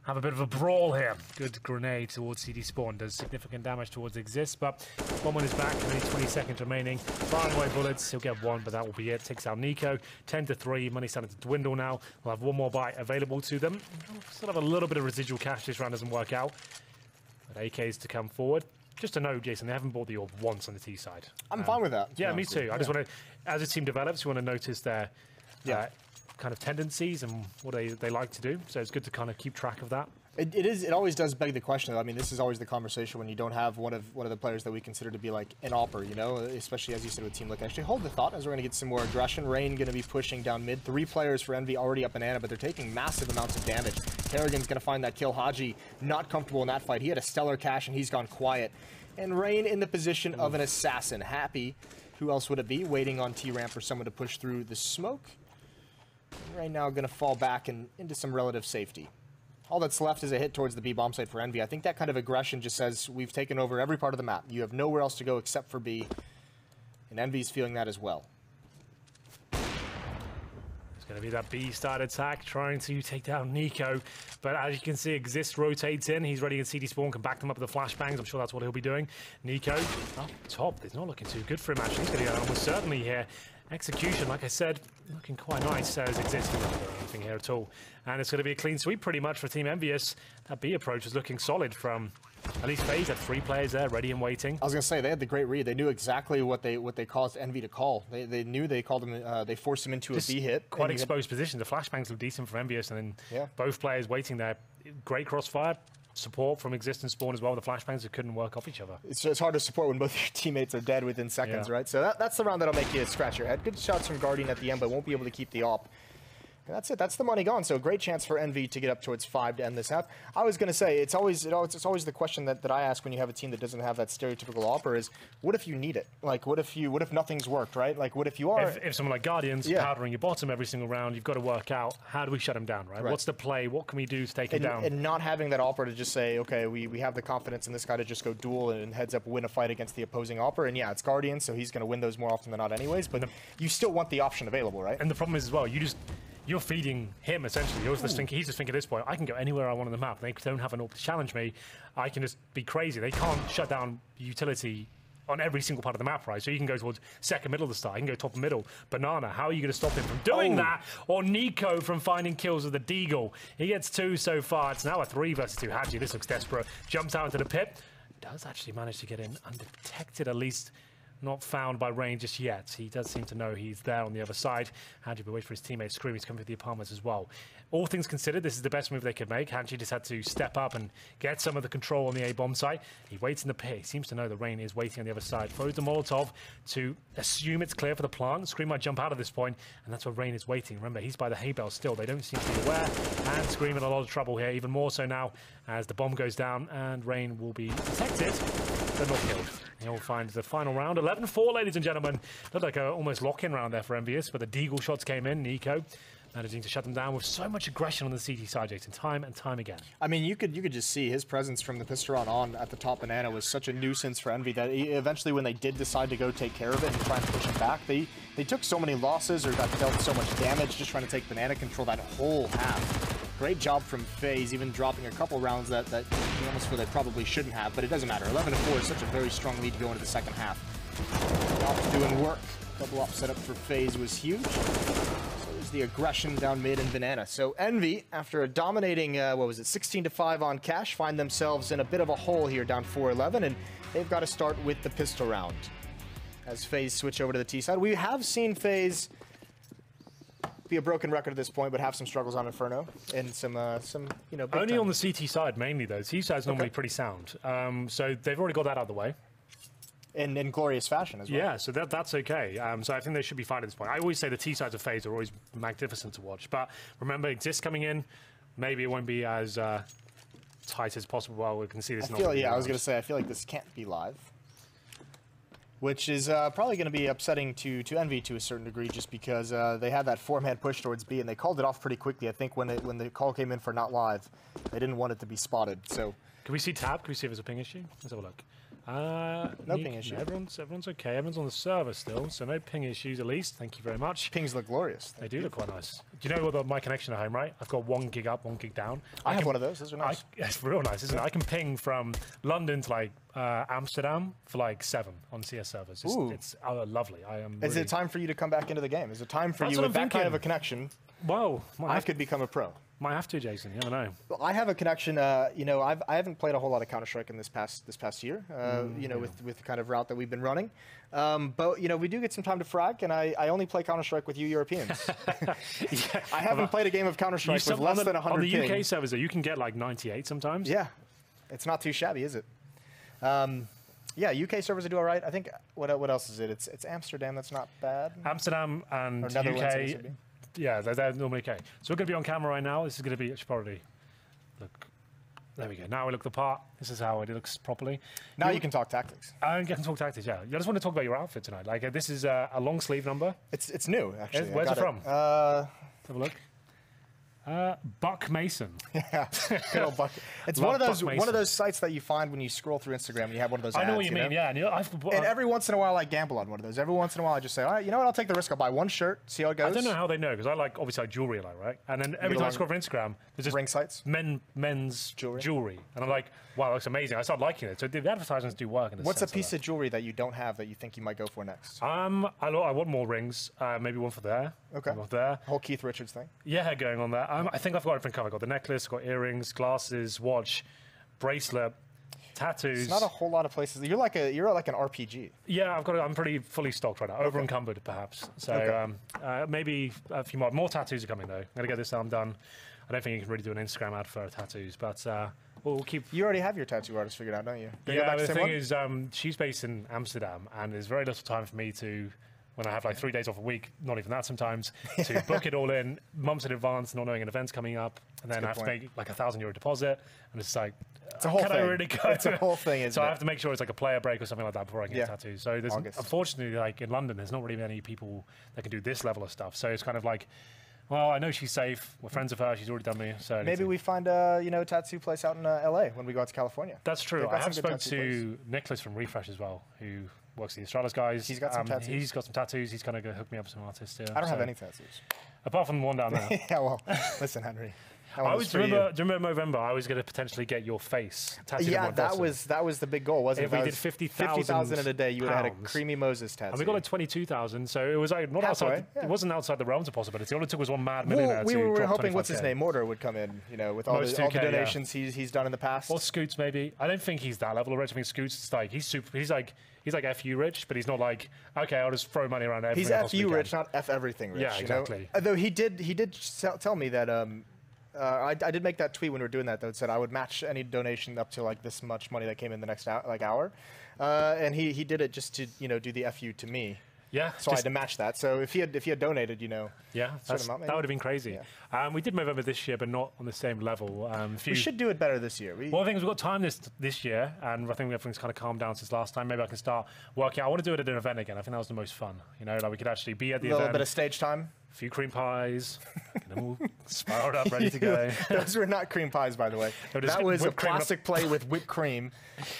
have a bit of a brawl here. Good grenade towards CD Spawn. Does significant damage towards Exist, but bomb on his back, only 20 seconds remaining. Firing away bullets, he'll get one, but that will be it. Takes out Nico. 10-3, money starting to dwindle now. We'll have one more bite available to them. Still have a little bit of residual cash. This round doesn't work out. But AKs to come forward. Just to know, Jason, they haven't bought the orb once on the T side. I'm fine with that. Yeah, me too. I just want to, as a team develops, you want to notice their kind of tendencies and what they like to do. So it's good to kind of keep track of that. It always does beg the question. I mean, this is always the conversation when you don't have one of the players that we consider to be like an opper, you know, especially as you said with Team Lick. Actually, hold the thought as we're going to get some more aggression. Rain going to be pushing down mid. 3 players for Envy already up Banana, but they're taking massive amounts of damage. Kerrigan's going to find that kill. Haji not comfortable in that fight. He had a stellar cash and he's gone quiet. And Rain in the position of an assassin. Happy. Who else would it be? Waiting on T-Ramp for someone to push through the smoke. Right now going to fall back and into some relative safety. All that's left is a hit towards the B bomb site for Envy. I think that kind of aggression just says we've taken over every part of the map. You have nowhere else to go except for B. And Envy's feeling that as well. It's going to be that B-start attack, trying to take down Nico. But as you can see, Exist rotates in. He's ready, and CD Spawn can back them up with the flashbangs. I'm sure that's what he'll be doing. Nico up top. It's not looking too good for him, actually. He's going to go almost certainly here. Execution, like I said, looking quite nice as Exist. Not doing anything here at all. And it's going to be a clean sweep pretty much for Team EnVyUs. That B approach is looking solid from at least FaZe. Had 3 players there ready and waiting. I was going to say, they had the great read. They knew exactly what they caused Envy to call. They knew they called him, they forced him into a B hit. Quite exposed position. The flashbangs look decent for EnVyUs, and then both players waiting there. Great crossfire. Support from Exist and Spawn as well. The flashbangs that couldn't work off each other. It's hard to support when both your teammates are dead within seconds, right? So that's the round that'll make you scratch your head. Good shots from Guardian at the end, but won't be able to keep the op. And that's it. That's the money gone. So great chance for Envy to get up towards 5 to end this half. I was going to say, it's always the question that I ask when you have a team that doesn't have that stereotypical opera is, what if you need it? Like, what if nothing's worked, right? Like, what if you are... If someone like Guardian's powdering your bottom every single round, you've got to work out, how do we shut him down, right? What's the play? What can we do to take him down? And not having that opera to just say, okay, we have the confidence in this guy to just go duel and heads up win a fight against the opposing opera. And yeah, it's Guardian, so he's going to win those more often than not anyways. But you still want the option available, right? And the problem is as well, you're feeding him essentially. He's just thinking at this point, I can go anywhere I want on the map. They don't have an AWP to challenge me. I can just be crazy. They can't shut down utility on every single part of the map, right? So you can go towards second middle of the start. You can go top and middle. Banana, how are you going to stop him from doing that? Or Nico from finding kills with the Deagle. He gets 2 so far. It's now a 3 versus 2. Haji, this looks desperate. Jumps out into the pit. Does actually manage to get in undetected, at least. Not found by Rain just yet. He does seem to know he's there on the other side. Hanji will wait for his teammates. Scream, he's coming through the apartments as well. All things considered, this is the best move they could make. Hanji just had to step up and get some of the control on the A-bomb site. He waits in the pit. He seems to know that Rain is waiting on the other side. Throws the Molotov to assume it's clear for the plant. Scream might jump out at this point, and that's where Rain is waiting. Remember, he's by the hay bale still. They don't seem to be aware. And Scream in a lot of trouble here, even more so now as the bomb goes down, and Rain will be detected, but not killed. He'll find the final round. 11-4, ladies and gentlemen. Looked like an almost lock-in round there for EnVyUs, but the Deagle shots came in. Nico managing to shut them down with so much aggression on the CT side, Jason, time and time again. I mean, you could just see his presence from the pistol round on at the top Banana was such a nuisance for Envy that eventually when they did decide to go take care of it and try and push him back, they took so many losses or got dealt so much damage just trying to take Banana control that whole half. Great job from FaZe, even dropping a couple rounds that you almost feel they probably shouldn't have, but it doesn't matter. 11-4 is such a very strong lead to go into the second half. Op doing work. Double op setup for FaZe was huge. So there's the aggression down mid and Banana. So Envy, after a dominating, 16-5 on Cash, find themselves in a bit of a hole here, down 4-11, and they've got to start with the pistol round. As FaZe switch over to the T side, we have seen FaZe be a broken record at this point, but have some struggles on Inferno and some big Only time. on the CT side mainly though. CT side's normally pretty sound. So they've already got that out of the way. In glorious fashion as well. Yeah, so that's okay. So I think they should be fine at this point. I always say the T sides of FaZe are always magnificent to watch, but remember, Exist coming in, maybe it won't be as tight as possible. Well, we can see this. I was going to say, I feel like this can't be live, which is probably going to be upsetting to Envy to a certain degree, just because they had that 4-man push towards B, and they called it off pretty quickly. I think when the call came in for not live, they didn't want it to be spotted. So can we see tab? Can we see if there's a ping issue? Let's have a look. No ping issue. Everyone's okay. Everyone's on the server still, so no ping issues at least. Thank you very much. Pings look glorious. They do look quite nice. Do you know what my connection at home, right? I've got 1 gig up, 1 gig down. I have one of those. Those are nice. It's real nice, isn't it? I can ping from London to like Amsterdam for like 7 on CS servers. It's lovely. Is it time for you to come back into the game? Is it time for you with that kind of a connection? Whoa, I could become a pro. Might have to, Jason. You never know. Well, I have a connection. You know, I haven't played a whole lot of Counter-Strike in this past year. You know, with the kind of route that we've been running. But you know, we do get some time to frag, and I only play Counter-Strike with you Europeans. Yeah. I haven't played a game of Counter-Strike with less than 100 on the ping. UK servers, though, you can get like 98 sometimes. Yeah, it's not too shabby, is it? Yeah, UK servers do all right. I think what else is it? It's Amsterdam. That's not bad. Amsterdam and Or Netherlands, I guess UK. it'd be. Yeah, they're normally okay. So we're going to be on camera right now. This is going to be, should probably look. There we go. Now we look the part. This is how it looks properly. Now you can talk tactics. I can talk tactics, yeah. I just want to talk about your outfit tonight. Like, this is a long sleeve number. It's new, actually. Where's it from? Let's have a look. Buck Mason. Yeah, good old Buck. It's one of those sites that you find when you scroll through Instagram and you have one of those ads. I know what you mean, yeah. And every once in a while I gamble on one of those. Every once in a while I just say, all right, you know what, I'll take the risk. I'll buy one shirt, see how it goes. I don't know how they know, because I like, obviously, like jewelry a lot, right? And then every time I scroll through Instagram, there's just ring sites, men's jewelry. And I'm like, wow, that looks amazing. I start liking it. So the advertisements do work. What's a piece of jewelry that you don't have that you think you might go for next? I want more rings. Maybe one for there. Okay. One for there. Whole Keith Richards thing. Yeah, going on there. I think I've got everything covered. I've got the necklace, got earrings, glasses, watch, bracelet, tattoos. It's not a whole lot of places. You're like an RPG. Yeah, I'm pretty fully stocked right now. Over encumbered, perhaps. So maybe a few more tattoos are coming though. I'm gonna get this arm done. I don't think you can really do an Instagram ad for tattoos, but we'll keep. You already have your tattoo artist figured out, don't you? Yeah, the thing is, she's based in Amsterdam, and there's very little time for me to. When I have like 3 days off a week, not even that sometimes, to book it all in months in advance, not knowing an event's coming up, and then I have to make like €1,000 deposit, and it's like, it's a whole thing. I really go? It's a whole thing, isn't so it? I have to make sure it's like a player break or something like that before I can get tattoos. So there's unfortunately, like in London, there's not really many people that can do this level of stuff. So it's kind of like, well, I know she's safe. We're friends with her. She's already done me. So maybe we find a tattoo place out in LA when we go out to California. That's true. I have spoken to Nicholas from Refresh as well, who works the Astralis guys. He's got some tattoos. He's got some tattoos. He's kind of going to hook me up with some artists here. I don't have any tattoos. Apart from the one down there. Yeah, well, listen, Henry. Do you remember November? I was going to potentially get your face tattooed. Yeah, that was the big goal, wasn't it? If we did 50,000 in a day, you would have had a Creamy Moses tattoo. And we got like 22,000, so it was like not outside. It wasn't outside the realms of possibility. All it took was one mad millionaire. We were hoping, what's his name, Mortar would come in, with all the donations he's done in the past. Or Scoots maybe. I don't think he's that level of rich. I think Scoots is like he's like FU rich, but he's not like, okay, I'll just throw money around everything. He's FU rich, not F everything rich. Yeah, exactly. Though he did tell me that I did make that tweet when we were doing that, though. It said I would match any donation up to like this much money that came in the next hour. And he did it just to do the FU to me. Yeah. So I had to match that. So if he had donated, yeah, that would have been crazy. Yeah. We did November this year, but not on the same level. We should do it better this year. Well, I think we've got time this year, and I think everything's kind of calmed down since last time. Maybe I can start working. I want to do it at an event again. I think that was the most fun. Like we could actually be at the event. A little bit of stage time. A few cream pies, get them all spiraled up, ready to go. Those were not cream pies, by the way. That was a plastic plate with whipped cream.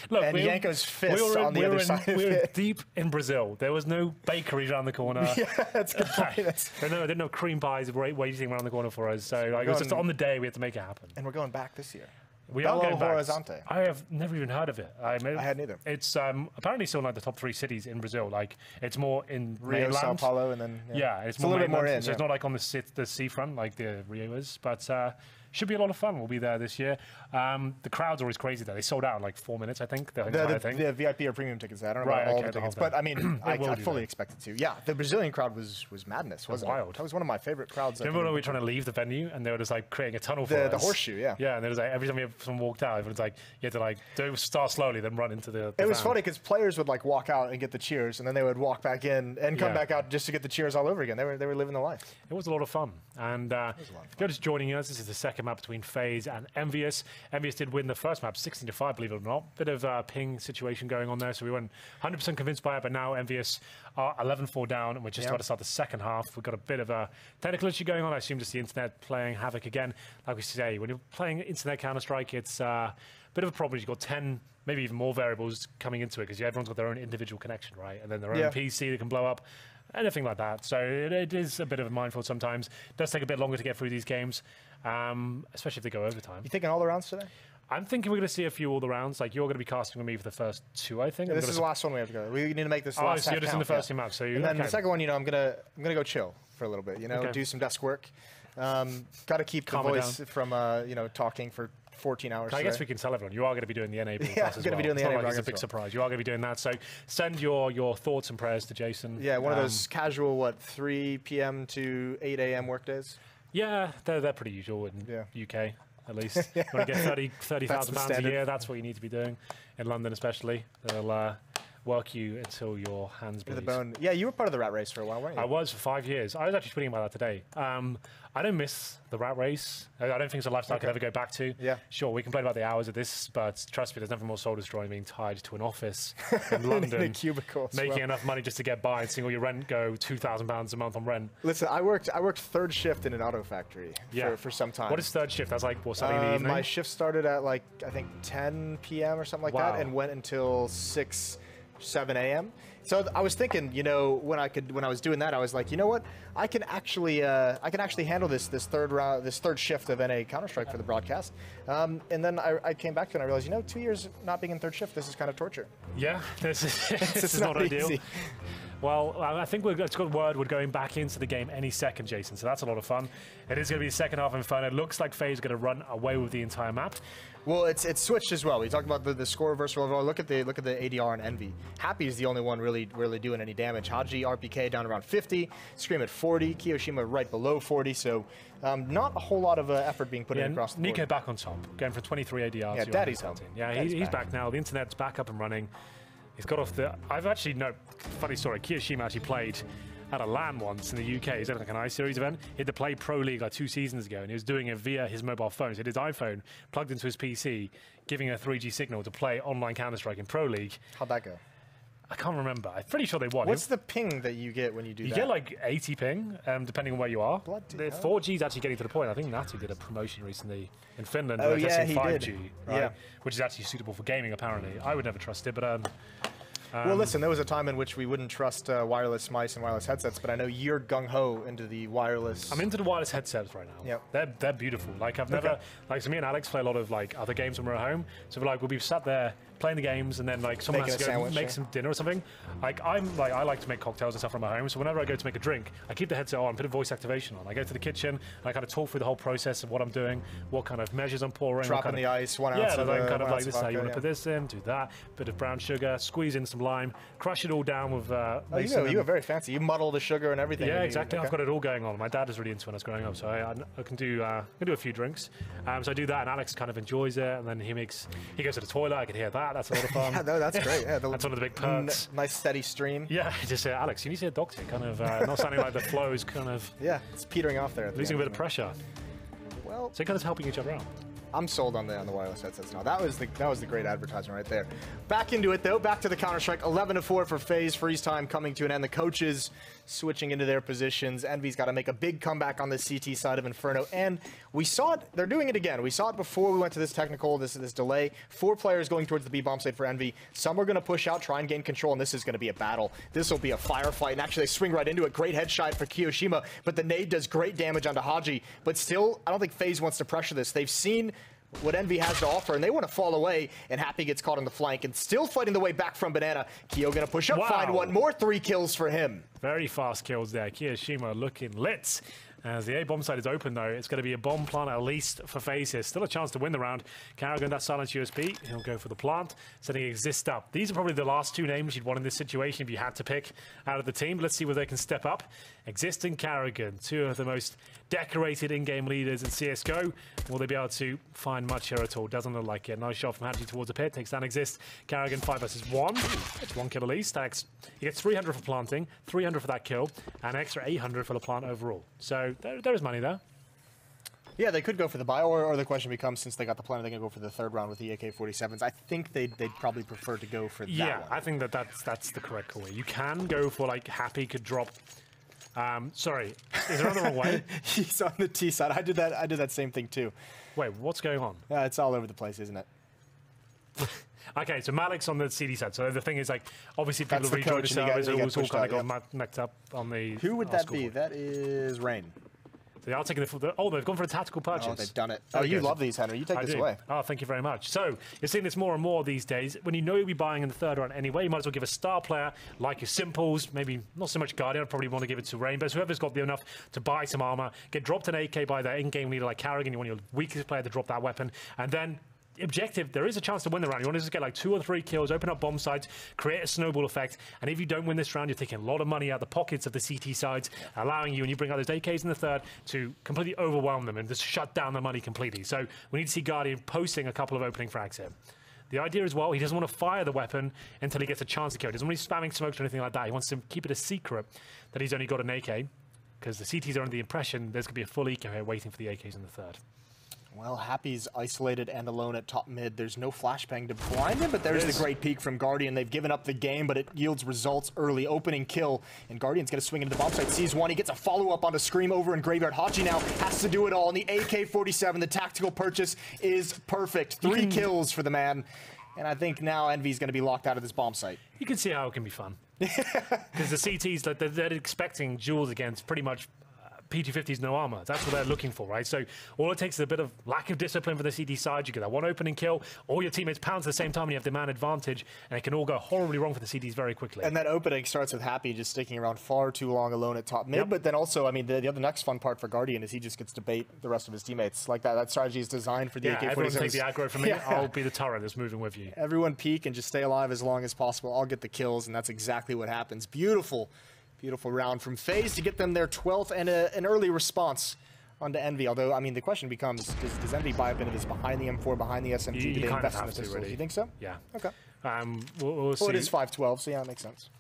Look, and Yanko's fist on the other side of it. We were deep in Brazil. There was no bakery around the corner. Yeah, that's a good point. There were no cream pies waiting around the corner for us. So it was just on the day we had to make it happen. And we're going back this year. We are going back. Horizonte. I have never even heard of it. I had neither. It's apparently still in like the top 3 cities in Brazil. Like it's more in Rio, mainland. Sao Paulo, and then it's more a little bit more in. So it's not like on the seafront like the Rio is. But should be a lot of fun. We'll be there this year. The crowd's always crazy there. They sold out in like 4 minutes, I think. The entire thing. The VIP or premium tickets. I don't know about all the tickets, but I mean, I fully expect it to. Yeah, the Brazilian crowd was madness. Wasn't wild. It? That was one of my favorite crowds. Do you remember when we were trying to leave the venue and they were just like creating a tunnel for us? The horseshoe, yeah. Yeah, and there was like every time someone walked out, everyone's like, you had to like start slowly, then run into the. It was funny because players would like walk out and get the cheers, and then they would walk back in and come back out just to get the cheers all over again. They were living the life. It was a lot of fun. And if you're just joining us, this is the second map between FaZe and EnVyUs. EnVyUs did win the first map, 16-5, believe it or not. Bit of a ping situation going on there, so we weren't 100% convinced by it, but now EnVyUs are 11-4 down, and we're just about to start the second half. We've got a bit of a technical issue going on. I assume just the internet playing havoc again. Like we say, when you're playing internet Counter-Strike, it's a bit of a problem. You've got 10, maybe even more variables coming into it, because everyone's got their own individual connection, right? And then their own PC that can blow up. Anything like that. So it is a bit of a minefield sometimes. It does take a bit longer to get through these games, especially if they go overtime. You thinking all the rounds today? I'm thinking we're going to see a few all the rounds. Like, you're going to be casting with me for the first 2, I think. Yeah, this is the last one we have to go. We need to make this last so you're just in the first 2 maps. So and then the second one, I'm gonna go chill for a little bit. Do some desk work. Got to keep the voice from talking for 14 hours. I guess we can tell everyone you are going to be doing the NA broadcast as well. I'm going to be doing the NA broadcast. It's a big surprise. You are going to be doing that. So send your thoughts and prayers to Jason. Yeah, one of those casual 3 p.m. to 8 a.m. work days. Yeah, they're pretty usual in UK. At least when you get £30,000 a year, that's what you need to be doing in London, especially. They'll work you until your hands bleed. The bone. Yeah, you were part of the rat race for a while, weren't you? I was for 5 years. I was actually tweeting about that today. I don't miss the rat race. I don't think it's a lifestyle I could ever go back to. Yeah. Sure, we complain about the hours of this, but trust me, there's nothing more soul-destroying being tied to an office in London, in a cubicle, making enough money just to get by and seeing all your rent go £2,000 a month on rent. Listen, I worked third shift in an auto factory for some time. What is third shift? That's like something in the evening? My shift started at I think 10 p.m. or something like that, and went until 7 a.m. So I was thinking, when I was doing that, I was like, you know what? I can actually handle this third shift of NA Counter-Strike for the broadcast. And then I came back to it and I realized, 2 years not being in third shift, this is kind of torture. Yeah, this is not ideal. Easy. Well, I think it's got word we're going back into the game any second, Jason, so that's a lot of fun. It is going to be the second half of Inferno. It looks like FaZe is going to run away with the entire map. Well, it's switched as well. We talked about the score reversal overall. Look at the ADR and Envy. Happy is the only one really doing any damage. Haji, RPK down around 50, Scream at 40, Kiyoshima right below 40, so not a whole lot of effort being put in across the board. Nico back on top, going from 23 ADR to Daddy's home. Yeah, he's back now. The internet's back up and running. He's got off the... funny story. Kiyoshima actually played at a LAN once in the UK. He's at like an iSeries event. He had to play Pro League like 2 seasons ago, and he was doing it via his mobile phone. So he had his iPhone plugged into his PC, giving a 3G signal to play online Counter-Strike in Pro League. How'd that go? I can't remember. I'm pretty sure they won. What's the ping that you get when you do that? You get like 80 ping, depending on where you are. The 4G is actually getting to the point. I think Natu did a promotion recently in Finland. Oh, yeah, he 5G, did. Right? Which is actually suitable for gaming, apparently. I would never trust it, but... well, listen, there was a time in which we wouldn't trust wireless mice and wireless headsets, but I know you're gung-ho into the wireless... I'm into the wireless headsets right now. Yep. They're beautiful. Like, I've never... Like, so me and Alex play a lot of, like, other games when we're at home. So, we'll be sat there playing the games, and then, like, someone has to go make some dinner or something. Like, I like to make cocktails and stuff from my home, so whenever I go to make a drink, I keep the headset on, put a voice activation on. I go to the kitchen, and I kind of talk through the whole process of what I'm doing, what kind of measures I'm pouring. Dropping the ice, 1 ounce of kind of like, this is how you want to put this in, do that, bit of brown sugar, squeeze in some lime, crush it all down with... you are very fancy. You muddle the sugar and everything. Yeah, exactly. I've got it all going on. My dad was really into it when I was growing up, so I can do a few drinks. So I do that, and Alex kind of enjoys it, and then he goes to the toilet. I can hear that. That's a lot of fun. Yeah, no, that's great. Yeah, that's one of the big perks. Nice steady stream. Yeah, just Alex, you need to see a doctor. Kind of not sounding like the flow is kind of... Yeah, it's petering off there. Losing a bit of pressure. Well... So kind of helping each other out. I'm sold on the wireless headsets now. That was the great advertisement right there. Back into it though. Back to the Counter-Strike. 11-4 for FaZe. Freeze time coming to an end. The coaches switching into their positions. Envy's got to make a big comeback on the CT side of Inferno, and we saw it. They're doing it again. We saw it before we went to this technical, this delay. 4 players going towards the B bomb site for Envy. Some are going to push out, try and gain control, and this is going to be a battle. This will be a firefight, and actually they swing right into it. Great headshot for Kiyoshima, but the nade does great damage onto Haji. But still, I don't think FaZe wants to pressure this. They've seen what Envy has to offer, and they want to fall away, and Happy gets caught on the flank, and still fighting the way back from Banana. Kyo gonna push up, find one more, 3 kills for him. Very fast kills there. Kiyoshima looking lit. As the A bomb side is open, though, it's going to be a bomb plant at least for FaZe here. Still a chance to win the round. Karrigan, that silence USP. He'll go for the plant, setting Exist up. These are probably the last two names you'd want in this situation if you had to pick out of the team. Let's see whether they can step up. Exist and Karrigan, two of the most decorated in-game leaders in CSGO. Will they be able to find much here at all? Doesn't look like it. Nice shot from Hadji towards the pit. Takes down Exist. Karrigan 5 versus 1. It's 1 kill at least. He gets 300 for planting, 300 for that kill, and extra 800 for the plant overall. So there is money there. Yeah, they could go for the buy, or the question becomes, since they got the plan, are they going to go for the third round with the AK-47s? I think they'd probably prefer to go for that one. I think that's the correct call. You can go for, like, Happy could drop... sorry, is it on the wrong way? He's on the T side. I did that same thing too. Wait, what's going on? Yeah, it's all over the place, isn't it? Okay, so Malik's on the CD side. So the thing is, like, obviously people That's the rejoin the coach, and you servers. get It was all pushed kind of out, got mixed up on the. Who would that be? scoreboard. That is Rain. So they are taking oh, they've gone for a tactical purchase. Oh, they've done it. Oh, you love these, Henry. You take this away. Oh, thank you very much. So you're seeing this more and more these days. When you know you'll be buying in the third round anyway, you might as well give a star player like your Simples, maybe not so much Guardian. I'd probably want to give it to Rain, but whoever's got enough to buy some armor, get dropped an AK by their in-game leader like Karrigan. You want your weakest player to drop that weapon, and then objective, there is a chance to win the round. You want to just get like 2 or 3 kills, open up bomb sites, create a snowball effect, and if you don't win this round, you're taking a lot of money out of the pockets of the CT sides, allowing you, when you bring out those AKs in the third, to completely overwhelm them and just shut down the money completely. So we need to see Guardian posting a couple of opening frags here. The idea as well, he doesn't want to fire the weapon until he gets a chance to kill. He doesn't want to be spamming smokes or anything like that. He wants to keep it a secret that he's only got an AK, because the CTs are under the impression there's going to be a full eco here waiting for the AKs in the third. Well, Happy's isolated and alone at top mid. There's no flashbang to blind him, but there's the great peek from Guardian. They've given up the game, but it yields results early. Opening kill, and Guardian's going to swing into the bomb site. Sees one, he gets a follow-up onto Scream over in Graveyard. Hachi now has to do it all, and the AK-47, the tactical purchase, is perfect. 3 kills for the man, and I think now EnVy's going to be locked out of this bomb site. You can see how it can be fun. Because the CTs, they're expecting duels against pretty much P250's no armor. That's what they're looking for, right? So all it takes is a bit of lack of discipline for the CT side. You get that one opening kill, all your teammates pounce at the same time, and you have the man advantage, and it can all go horribly wrong for the CTs very quickly. And that opening starts with Happy just sticking around far too long alone at top mid, but then also, I mean, the other next fun part for Guardian is he just gets to bait the rest of his teammates. Like that strategy is designed for the AK-47. Everyone take the aggro from me. I'll be the turret that's moving with you. Everyone peek and just stay alive as long as possible. I'll get the kills, and that's exactly what happens. Beautiful. Beautiful round from FaZe to get them their 12th and an early response onto EnVy. Although, I mean, the question becomes, does EnVy buy a bit of this behind the M4, behind the SMG? Do they invest in the pistols? Really. You think so? Yeah. Okay. We'll see. Well, it is 5-12, so yeah, it makes sense.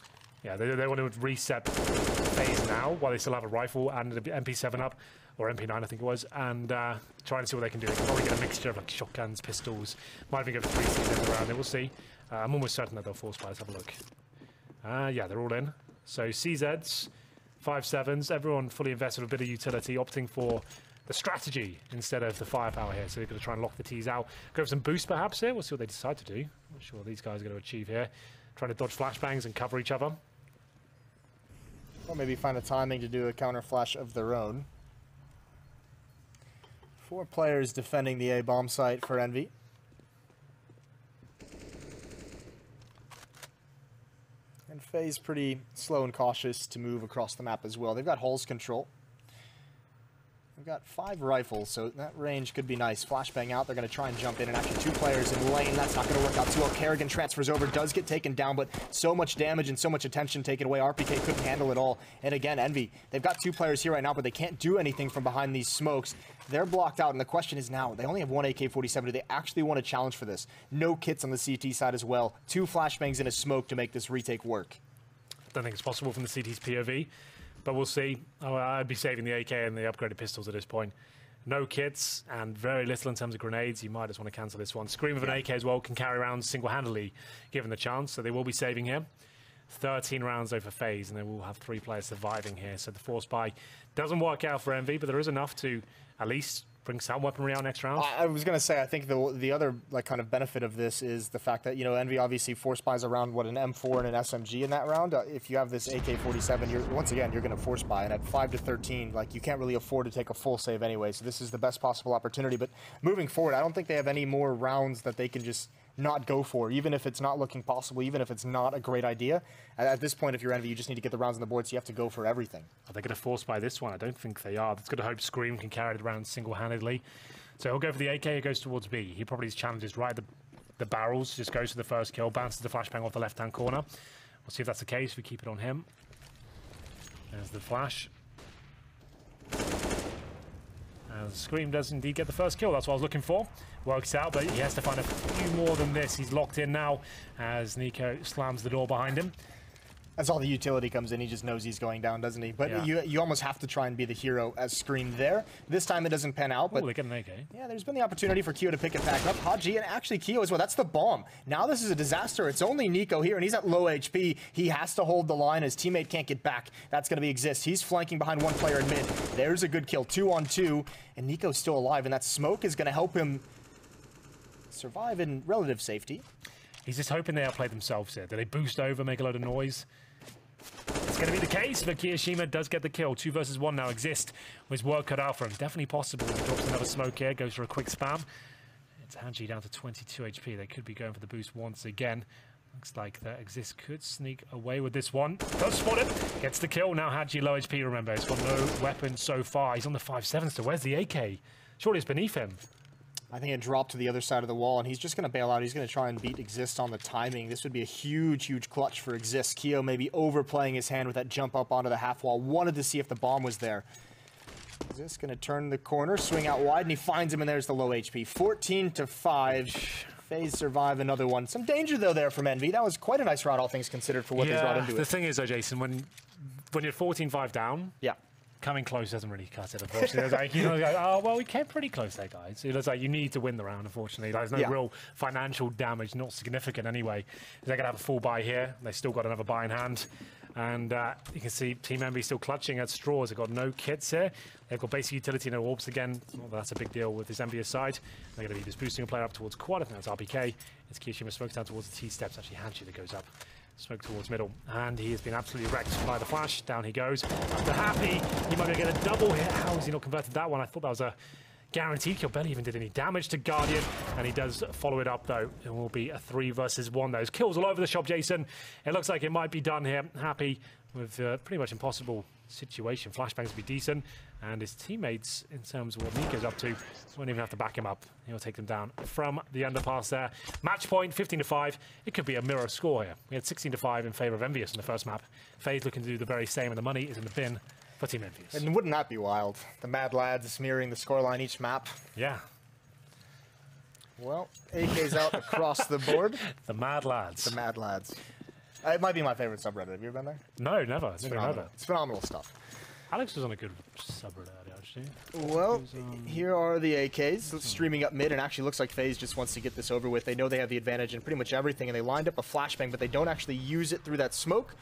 Yeah, they want to reset FaZe now while they still have a rifle and an MP7 up, or MP9 I think it was, and try and see what they can do. They can probably get a mixture of like shotguns, pistols, might even go for 3 seasons around. We'll see. I'm almost certain that they'll force buy. Let's have a look. Yeah, they're all in. So CZs, 5.7s, everyone fully invested with a bit of utility, opting for the strategy instead of the firepower here. So they're going to try and lock the T's out. Go for some boost perhaps here. We'll see what they decide to do. Not sure what these guys are going to achieve here. Trying to dodge flashbangs and cover each other. Or maybe find a timing to do a counter flash of their own. 4 players defending the A bomb site for EnVy. And FaZe pretty slow and cautious to move across the map as well. They've got Hull's control. They've got 5 rifles, so that range could be nice. Flashbang out, they're going to try and jump in, and actually 2 players in lane. That's not going to work out too well. Karrigan transfers over, does get taken down, but so much damage and so much attention taken away. RPK couldn't handle it all. And again, EnVy, they've got 2 players here right now, but they can't do anything from behind these smokes. They're blocked out, and the question is now, they only have 1 AK-47. Do they actually want to challenge for this? No kits on the CT side as well. 2 flashbangs in a smoke to make this retake work. I don't think it's possible from the CT's POV. But we'll see. I'd be saving the AK and the upgraded pistols at this point. No kits and very little in terms of grenades. You might just want to cancel this one. Scream with an AK as well can carry rounds single-handedly given the chance, so they will be saving here. 13 rounds over FaZe, and they will have 3 players surviving here. So the force buy doesn't work out for EnVy, but there is enough to at least bring some weaponry out next round. I was going to say, I think the other like kind of benefit of this is the fact that, you know, EnVy obviously force buys around, what, an M4 and an SMG in that round. If you have this AK-47, once again, you're going to force buy. And at 5 to 13, like, you can't really afford to take a full save anyway. So this is the best possible opportunity. But moving forward, I don't think they have any more rounds that they can just not go for, even if it's not looking possible, even if it's not a great idea. At this point, if you're Envy, you just need to get the rounds on the board, so you have to go for everything. Are they going to force buy this one? I don't think they are. That's going to hope Scream can carry it around single-handedly. So he'll go for the AK, it goes towards B. He probably challenges right at the barrels, just goes for the first kill, bounces the flashbang off the left-hand corner. We'll see if that's the case. We keep it on him. There's the flash. And Scream does indeed get the first kill. That's what I was looking for. Works out, but he has to find a few more than this. He's locked in now as Nico slams the door behind him. As all the utility comes in, he just knows he's going down, doesn't he? But yeah. you almost have to try and be the hero as Scream there. This time it doesn't pan out, but they get an AK. Yeah, there's been the opportunity for Keo to pick it back up. Haji, and actually Keo as well. That's the bomb. Now this is a disaster. It's only Nico here, and he's at low HP. He has to hold the line. His teammate can't get back. That's going to be Exist. He's flanking behind one player in mid. There's a good kill. 2-on-2, and Nico's still alive, and that smoke is going to help him survive in relative safety. He's just hoping they outplay themselves here. Do they boost over, make a load of noise? It's going to be the case, but Kiyoshima does get the kill. 2 versus 1 now. Exist with work cut out for him. Definitely possible. He drops another smoke here, goes for a quick spam. It's Hanji down to 22 HP. They could be going for the boost once again. Looks like that Exist could sneak away with this one. Does spot it. Gets the kill. Now Hanji low HP, remember. He's got no weapon so far. He's on the 5.7, so where's the AK? Surely it's beneath him. I think it dropped to the other side of the wall, and he's just going to bail out. He's going to try and beat Exist on the timing. This would be a huge, huge clutch for Exist. Keo maybe overplaying his hand with that jump up onto the half wall. Wanted to see if the bomb was there. Exist going to turn the corner, swing out wide, and he finds him, and there's the low HP. 14-5. FaZe survive another one. Some danger, though, there from Envy. That was quite a nice round, all things considered, for what they brought into it. The thing is, though, Jason, when you're 14-5 down... Yeah. Coming close doesn't really cut it, unfortunately. It's like, oh, well, we came pretty close there, guys. It looks like you need to win the round, unfortunately. There's no real financial damage, not significant anyway. They're going to have a full buy here. They still got another buy in hand. And you can see Team Envy still clutching at straws. They've got no kits here. They've got basic utility, no orbs again. Well, that's a big deal with this Envious side. They're going to be just boosting a player up towards quad. I think that's RPK. It's Kiyoshima smokes down towards the T-steps. Actually, Hanji that goes up. Smoke towards middle, and he has been absolutely wrecked by the flash. Down he goes. After Happy, he might be able to get a double hit. How has he not converted that one? I thought that was a guaranteed kill. Barely even did any damage to Guardian, and he does follow it up, though. It will be a 3 versus 1. Those kills all over the shop, Jason. It looks like it might be done here. Happy with pretty much impossible situation. Flashbangs will be decent, and his teammates, in terms of what Nico's up to, won't even have to back him up. He'll take them down from the underpass there. Match point, 15-5. It could be a mirror score here. We had 16-5 in favor of EnVyUs in the first map. FaZe looking to do the very same, and the money is in the bin for Team EnVyUs. And wouldn't that be wild? The Mad Lads mirroring the scoreline each map. Yeah. Well, AK's out across the board. The Mad Lads. The Mad Lads. It might be my favorite subreddit. Have you ever been there? No, never. It's phenomenal. It's phenomenal stuff. Alex was on a good subreddit, actually. Well, here are the AKs streaming up mid, and actually looks like FaZe just wants to get this over with. They know they have the advantage in pretty much everything, and they lined up a flashbang, but they don't actually use it through that smoke.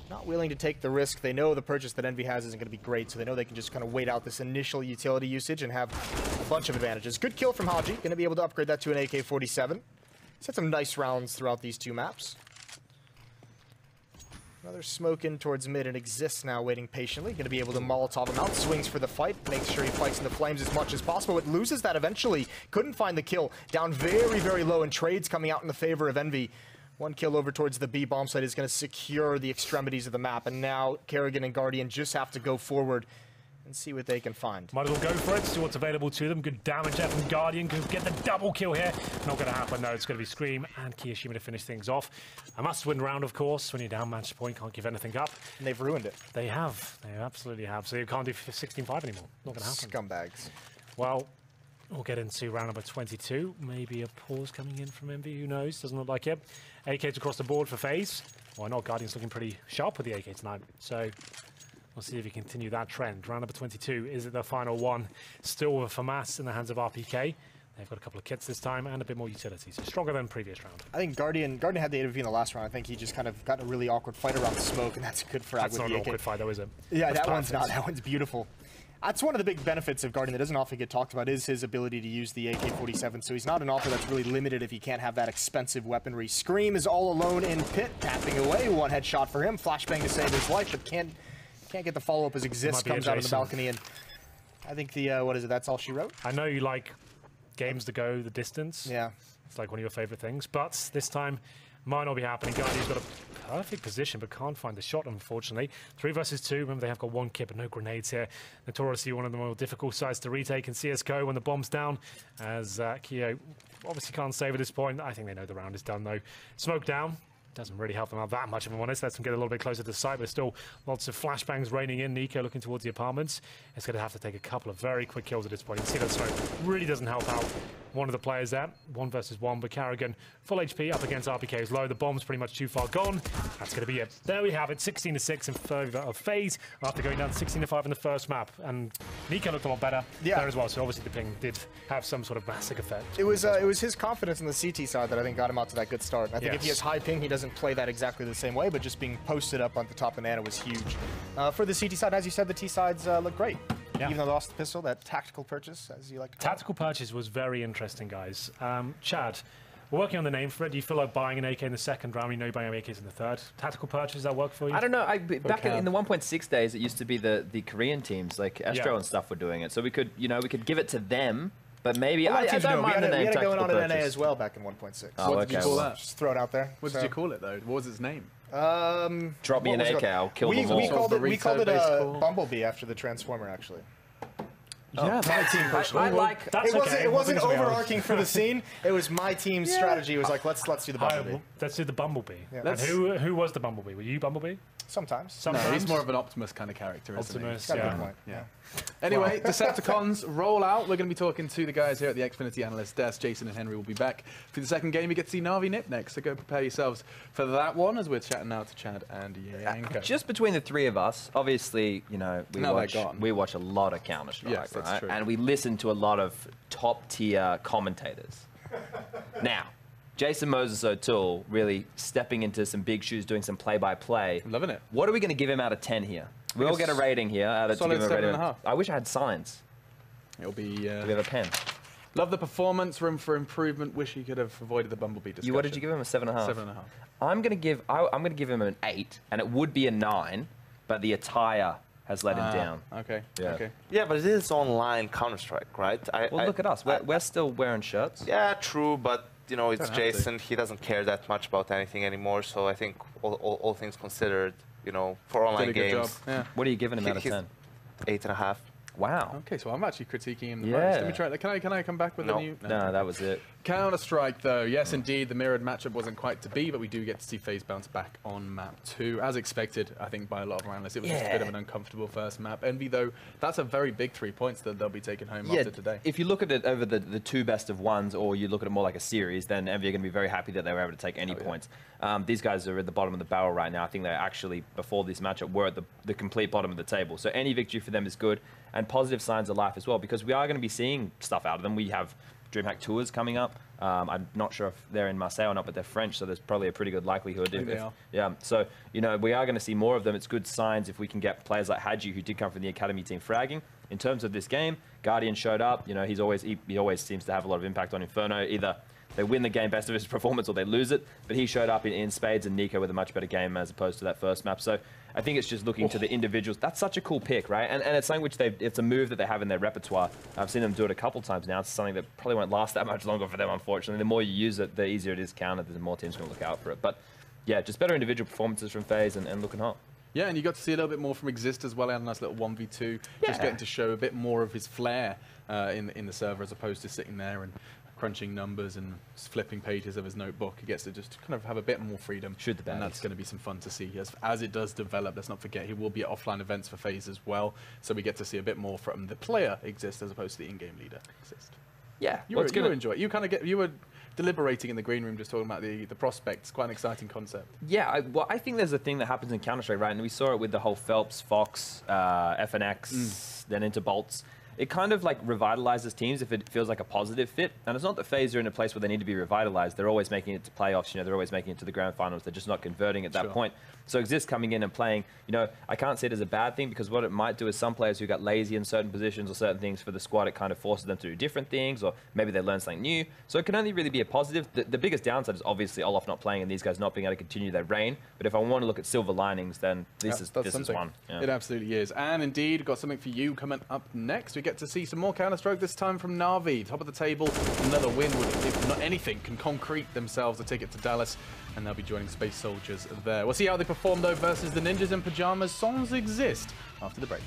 Not willing to take the risk. They know the purchase that Envy has isn't going to be great, so they know they can just kind of wait out this initial utility usage and have a bunch of advantages. Good kill from Haji. Going to be able to upgrade that to an AK-47. He's had some nice rounds throughout these two maps. Another smoke in towards mid, and Exists now waiting patiently. Going to be able to Molotov him out. Swings for the fight. Makes sure he fights in the flames as much as possible, but loses that eventually. Couldn't find the kill. Down very, very low, and trades coming out in the favor of Envy. One kill over towards the B bomb site is going to secure the extremities of the map, and now Kerrigan and Guardian just have to go forward and see what they can find. Might as well go for it, see what's available to them. Good damage there from Guardian. Could get the double kill here. Not going to happen, though. It's going to be Scream and Kiyoshima to finish things off. A must-win round, of course. When you're down match point, can't give anything up. And they've ruined it. They have. They absolutely have. So you can't do 16-5 anymore. Not going to happen. Scumbags. Well, we'll get into round number 22. Maybe a pause coming in from Envy. Who knows? Doesn't look like it. AKs across the board for FaZe. Why not? Guardian's looking pretty sharp with the AK tonight. So we'll see if he continue that trend. Round number 22, is it the final one? Still with FAMAS in the hands of RPK. They've got a couple of kits this time and a bit more utility, so stronger than previous round. I think Guardian had the AWP in the last round. I think he just kind of got a really awkward fight around the smoke, and that's a good frag with the AK. That's not an awkward fight, though, is it? Yeah, that one's not. That one's beautiful. That's one of the big benefits of Guardian that doesn't often get talked about, is his ability to use the AK-47. So he's not an offer that's really limited if he can't have that expensive weaponry. Scream is all alone in pit, tapping away. One headshot for him. Flashbang to save his life, but can't get the follow-up as Exist comes out of the balcony. And I think the, what is it, that's all she wrote? I know you like games to go the distance. Yeah. It's like one of your favorite things. But this time, might not be happening. Guardian's got a perfect position, but can't find the shot, unfortunately. 3 versus 2. Remember, they have got 1 kit, but no grenades here. Notoriously one of the more difficult sides to retake in CSGO when the bomb's down, as Keo obviously can't save at this point. I think they know the round is done, though. Smoke down. Doesn't really help them out that much, if I'm honest. Lets them get a little bit closer to the site, but still lots of flashbangs raining in. Nico looking towards the apartments. It's going to have to take a couple of very quick kills at this point. You can see that smoke really doesn't help out one of the players there. 1 versus 1, but Carrigan, full HP up against RPK is low. The bomb's pretty much too far gone. That's going to be it. There we have it, 16-6 in favor of FaZe after going down 16-5 in the first map. And Nico looked a lot better there as well, so obviously the ping did have some sort of massive effect. It was his confidence in the CT side that I think got him out to that good start. I think if he has high ping, he doesn't play that exactly the same way, but just being posted up on the top banana was huge. For the CT side, as you said, the T sides look great. Yeah. Even though they lost the pistol, that tactical purchase, as you like to call it. Tactical purchase was very interesting, guys. Chad, we're working on the name for it. Do you feel like buying an AK in the second round? You know you're buying AKs in the third. Tactical purchase, does that work for you? I don't know. Back in the 1.6 days, it used to be the Korean teams, like Astro and stuff, were doing it. So we could, we could give it to them. But maybe I don't mind the name. We had it going on in NA as well back in 1.6. Oh, what did you call that? Just throw it out there. What did you call it, though? What was its name? Drop me an AK, I'll kill them all. We called it Bumblebee after the Transformer, actually. Yeah, my team personally. I like. It wasn't overarching for the scene. It was my team's strategy. It was like, let's do the Bumblebee. Let's do the Bumblebee. Yeah. And who was the Bumblebee? Were you Bumblebee? Sometimes. No, he's more of an Optimus kind of character, Optimus, isn't he? Got a good point. Yeah. Anyway, Decepticons roll out. We're going to be talking to the guys here at the Xfinity Analyst Desk. Jason and Henry will be back for the second game. You get to see Na'Vi Nip next, so go prepare yourselves for that one as we're chatting now to Chad and Yanko. Just between the three of us, obviously, we watch a lot of Counter-Strike, yes, that's right? true. And we listen to a lot of top-tier commentators. Now, Jason Moses O'Toole really stepping into some big shoes, doing some play-by-play. Loving it. What are we going to give him out of 10 here? We all get a rating here. Solid 7.5. I wish I had signs. It'll be... We have a pen. Love the performance, room for improvement. Wish he could have avoided the Bumblebee discussion. What did you give him? A 7.5? 7.5. I'm going to give him an 8, and it would be a 9, but the attire has let him down. Okay. Yeah. Okay. Yeah, but it is online Counter-Strike, right? Look at us. We're still wearing shirts. Yeah, true, but it's Don't have Jason. He doesn't care that much about anything anymore. So I think all things considered, for online Did a good games, job. Yeah. What are you giving him out of 10? 8.5. Wow. Okay, so I'm actually critiquing him the Yeah. most. Let me try. Can I come back with a new? No, that was it. Counter-Strike, though. Yes, indeed, the mirrored matchup wasn't quite to be, but we do get to see FaZe bounce back on map 2. As expected, I think, by a lot of our analysts, it was just a bit of an uncomfortable first map. Envy, though, that's a very big 3 points that they'll be taking home after today. If you look at it over the 2 best of ones, or you look at it more like a series, then Envy are going to be very happy that they were able to take any points. These guys are at the bottom of the barrel right now. I think they actually, before this matchup, were at the complete bottom of the table. So any victory for them is good, and positive signs of life as well, because we are going to be seeing stuff out of them. We have DreamHack tours coming up. I'm not sure if they're in Marseille or not, but they're French, so there's probably a pretty good likelihood. Yeah, so we are going to see more of them. It's good signs if we can get players like Hadji, who did come from the academy team, fragging. In terms of this game, Guardian showed up. He always seems to have a lot of impact on Inferno. Either they win the game best of his performance or they lose it, but he showed up in spades, and Nico with a much better game as opposed to that first map. So I think it's just looking to the individuals. That's such a cool pick, right? And it's something which it's a move that they have in their repertoire. I've seen them do it a couple times now. It's something that probably won't last that much longer for them, unfortunately. The more you use it, the easier it is countered, the more teams are going to look out for it. But yeah, just better individual performances from FaZe and looking hot. Yeah, and you got to see a little bit more from Exist as well. He had a nice little 1v2, just getting to show a bit more of his flair in the server, as opposed to sitting there and crunching numbers and flipping pages of his notebook. He gets to just kind of have a bit more freedom. Shoot the baddies. And that's going to be some fun to see as it does develop. Let's not forget, he will be at offline events for FaZe as well, so we get to see a bit more from the player Exist as opposed to the in-game leader Exist. Yeah, you enjoy it. You were deliberating in the green room, just talking about the prospects. Quite an exciting concept. Yeah, I think there's a thing that happens in Counter-Strike, right? And we saw it with the whole Phelps, Fox, FNX, then into Bolts. It kind of like revitalizes teams if it feels like a positive fit. And it's not that FaZe are in a place where they need to be revitalized. They're always making it to playoffs. They're always making it to the grand finals. They're just not converting at that point. So Exist coming in and playing, I can't see it as a bad thing, because what it might do is some players who got lazy in certain positions or certain things for the squad, it kind of forces them to do different things, or maybe they learn something new. So it can only really be a positive. The biggest downside is obviously Olaf not playing and these guys not being able to continue their reign. But if I want to look at silver linings, then this is one. Yeah. It absolutely is. And indeed, got something for you coming up next. We get get to see some more Counter-Strike, this time from Na'Vi. Top of the table, another win would, if not anything, can concrete themselves a ticket to Dallas, and they'll be joining Space Soldiers there. We'll see how they perform, though, versus the Ninjas in Pajamas. Songs exist after the break.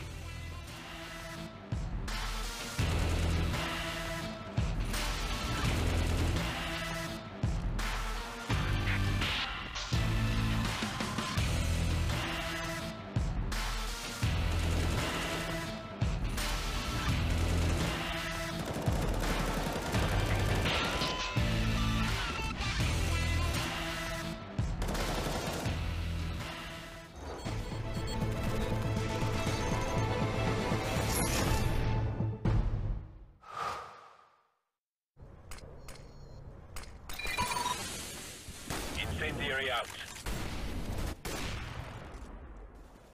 Incendiary out.